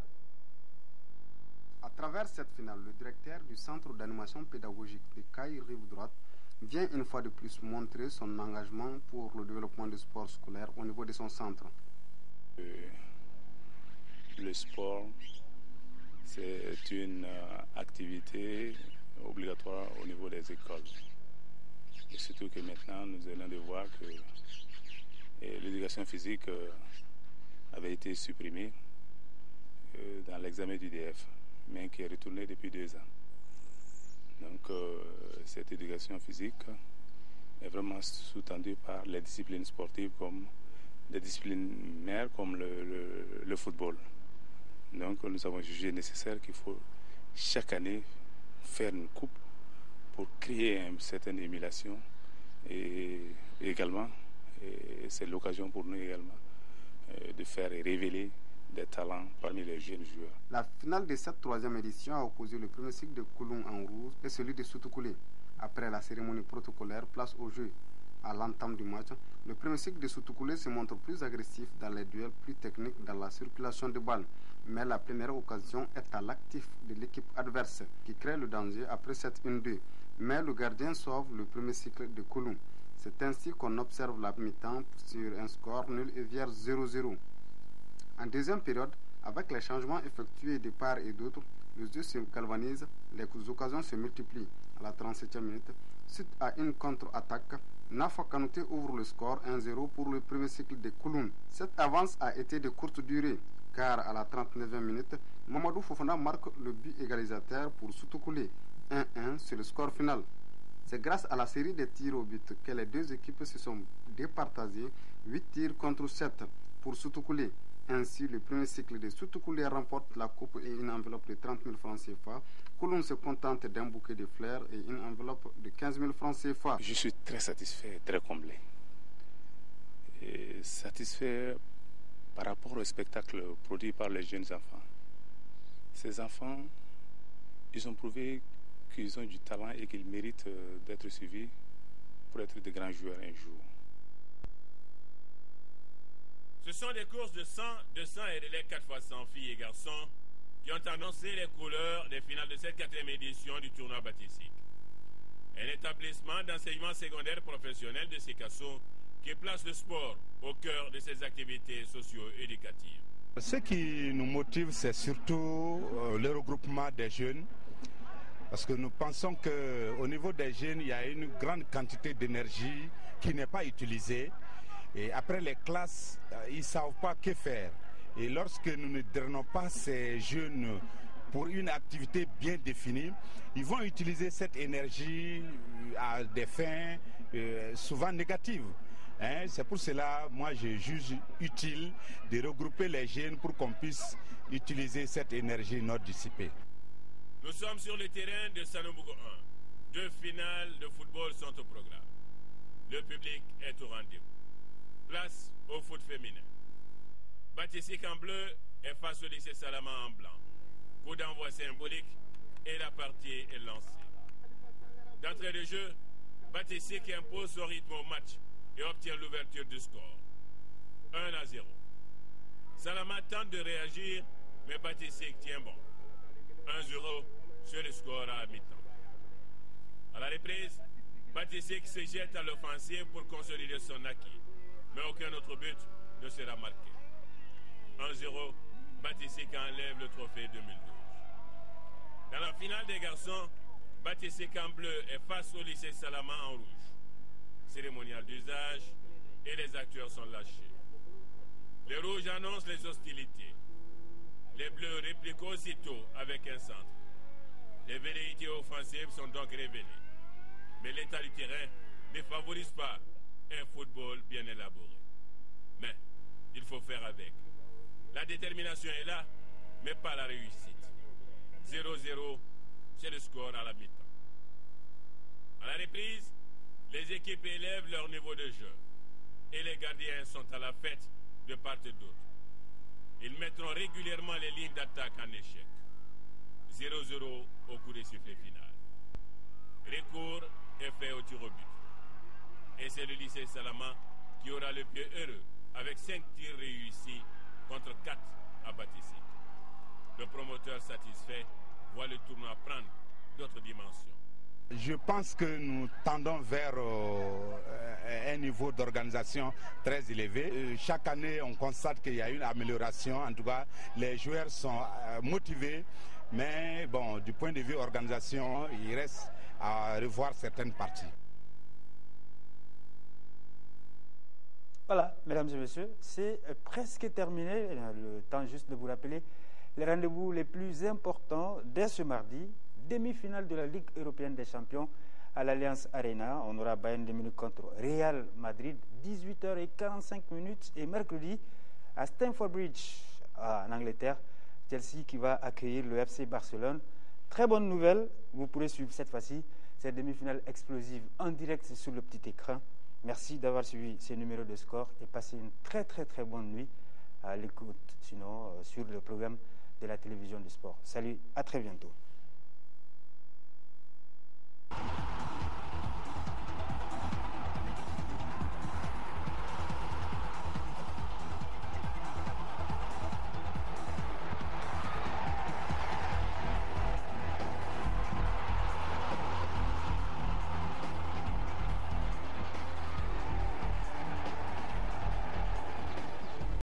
À travers cette finale, le directeur du Centre d'animation pédagogique de Caille Rive Droite, vient une fois de plus montrer son engagement pour le développement du sport scolaire au niveau de son centre. Le sport, c'est une activité obligatoire au niveau des écoles. Et surtout que maintenant, nous allons de voir que l'éducation physique avait été supprimée dans l'examen du DF, mais qui est retournée depuis 2 ans. Donc, cette éducation physique est vraiment sous-tendue par les disciplines sportives comme des disciplines mères comme le football. Donc, nous avons jugé nécessaire qu'il faut chaque année faire une coupe pour créer une certaine émulation et également, c'est l'occasion pour nous également de faire révéler des talents parmi les jeunes joueurs. La finale de cette 3e édition a opposé le premier cycle de Kouloum en rouge et celui de Soutoukoulé. Après la cérémonie protocolaire, place au jeu. À l'entame du match, le premier cycle de Soutoukoulé se montre plus agressif dans les duels, plus technique dans la circulation de balles. Mais la première occasion est à l'actif de l'équipe adverse qui crée le danger après cette 1-2. Mais le gardien sauve le premier cycle de Kouloum. C'est ainsi qu'on observe la mi-temps sur un score nul et vierge 0-0. En deuxième période, avec les changements effectués de part et d'autre, le jeu se galvanise, les occasions se multiplient. À la 37e minute, suite à une contre-attaque, Nafa Kanouté ouvre le score 1-0 pour le premier cycle de Kouloum. Cette avance a été de courte durée, car à la 39e minute, Mamadou Fofana marque le but égalisateur pour Soutoukoulé. 1-1 sur le score final. C'est grâce à la série de tirs au but que les deux équipes se sont départagées, 8 tirs contre 7 pour Soutoukoulé. Ainsi, le premier cycle de Soutoukoulé remporte la coupe et une enveloppe de 30 000 francs CFA. Kouloum se contente d'un bouquet de fleurs et une enveloppe de 15 000 francs CFA. Je suis très satisfait, très comblé. Et satisfait par rapport au spectacle produit par les jeunes enfants. Ces enfants, ils ont prouvé qu'ils ont du talent et qu'ils méritent d'être suivis pour être de grands joueurs un jour. Ce sont des courses de 100, 200 et relais 4x100 filles et garçons qui ont annoncé les couleurs des finales de cette 4e édition du tournoi Batisik. Un établissement d'enseignement secondaire professionnel de Sekasso qui place le sport au cœur de ses activités socio-éducatives. Ce qui nous motive, c'est surtout le regroupement des jeunes. Parce que nous pensons qu'au niveau des jeunes, il y a une grande quantité d'énergie qui n'est pas utilisée. Et après les classes, ils ne savent pas que faire. Et lorsque nous ne drainons pas ces jeunes pour une activité bien définie, ils vont utiliser cette énergie à des fins souvent négatives. C'est pour cela, moi, je juge utile de regrouper les jeunes pour qu'on puisse utiliser cette énergie non dissipée. Nous sommes sur le terrain de Sanobougou 1. 2 finales de football sont au programme. Le public est au rendez-vous. Place au foot féminin. Batisik en bleu est face au lycée Salama en blanc. Coup d'envoi symbolique et la partie est lancée. D'entrée de jeu, Batisik impose son rythme au match et obtient l'ouverture du score. 1-0. Salama tente de réagir, mais Batisik tient bon. 1-0 sur le score à la mi-temps. À la reprise, Batisik se jette à l'offensive pour consolider son acquis, mais aucun autre but ne sera marqué. 1-0, Batisik enlève le trophée 2012. Dans la finale des garçons, Batisik en bleu est face au lycée Salama en rouge. Cérémonial d'usage et les acteurs sont lâchés. Les rouges annoncent les hostilités. Les bleus répliquent aussitôt avec un centre. Les velléités offensives sont donc révélées. Mais l'état du terrain ne favorise pas un football bien élaboré. Mais il faut faire avec. La détermination est là, mais pas la réussite. 0-0, c'est le score à la mi-temps. À la reprise, les équipes élèvent leur niveau de jeu et les gardiens sont à la fête de part et d'autre. Ils mettront régulièrement les lignes d'attaque en échec. 0-0 au coup des sifflets final. Recours est fait au tir au but. Et c'est le lycée Salama qui aura le pied heureux avec 5 tirs réussis contre 4 à Batisik. Le promoteur satisfait voit le tournoi prendre d'autres dimensions. Je pense que nous tendons vers un niveau d'organisation très élevé. Chaque année, on constate qu'il y a une amélioration. En tout cas, les joueurs sont motivés. Mais bon, du point de vue organisation, il reste à revoir certaines parties. Voilà, mesdames et messieurs, c'est presque terminé. Le temps juste de vous rappeler les rendez-vous les plus importants dès ce mardi. Demi-finale de la Ligue européenne des champions à l'Alliance Arena. On aura Bayern de Munich contre Real Madrid, 18h45. Et mercredi, à Stamford Bridge, en Angleterre, Chelsea qui va accueillir le FC Barcelone. Très bonne nouvelle, vous pourrez suivre cette fois-ci cette demi-finale explosive en direct sur le petit écran. Merci d'avoir suivi ces numéros de score et passez une très bonne nuit à l'écoute, sinon sur le programme de la télévision du sport. Salut, à très bientôt.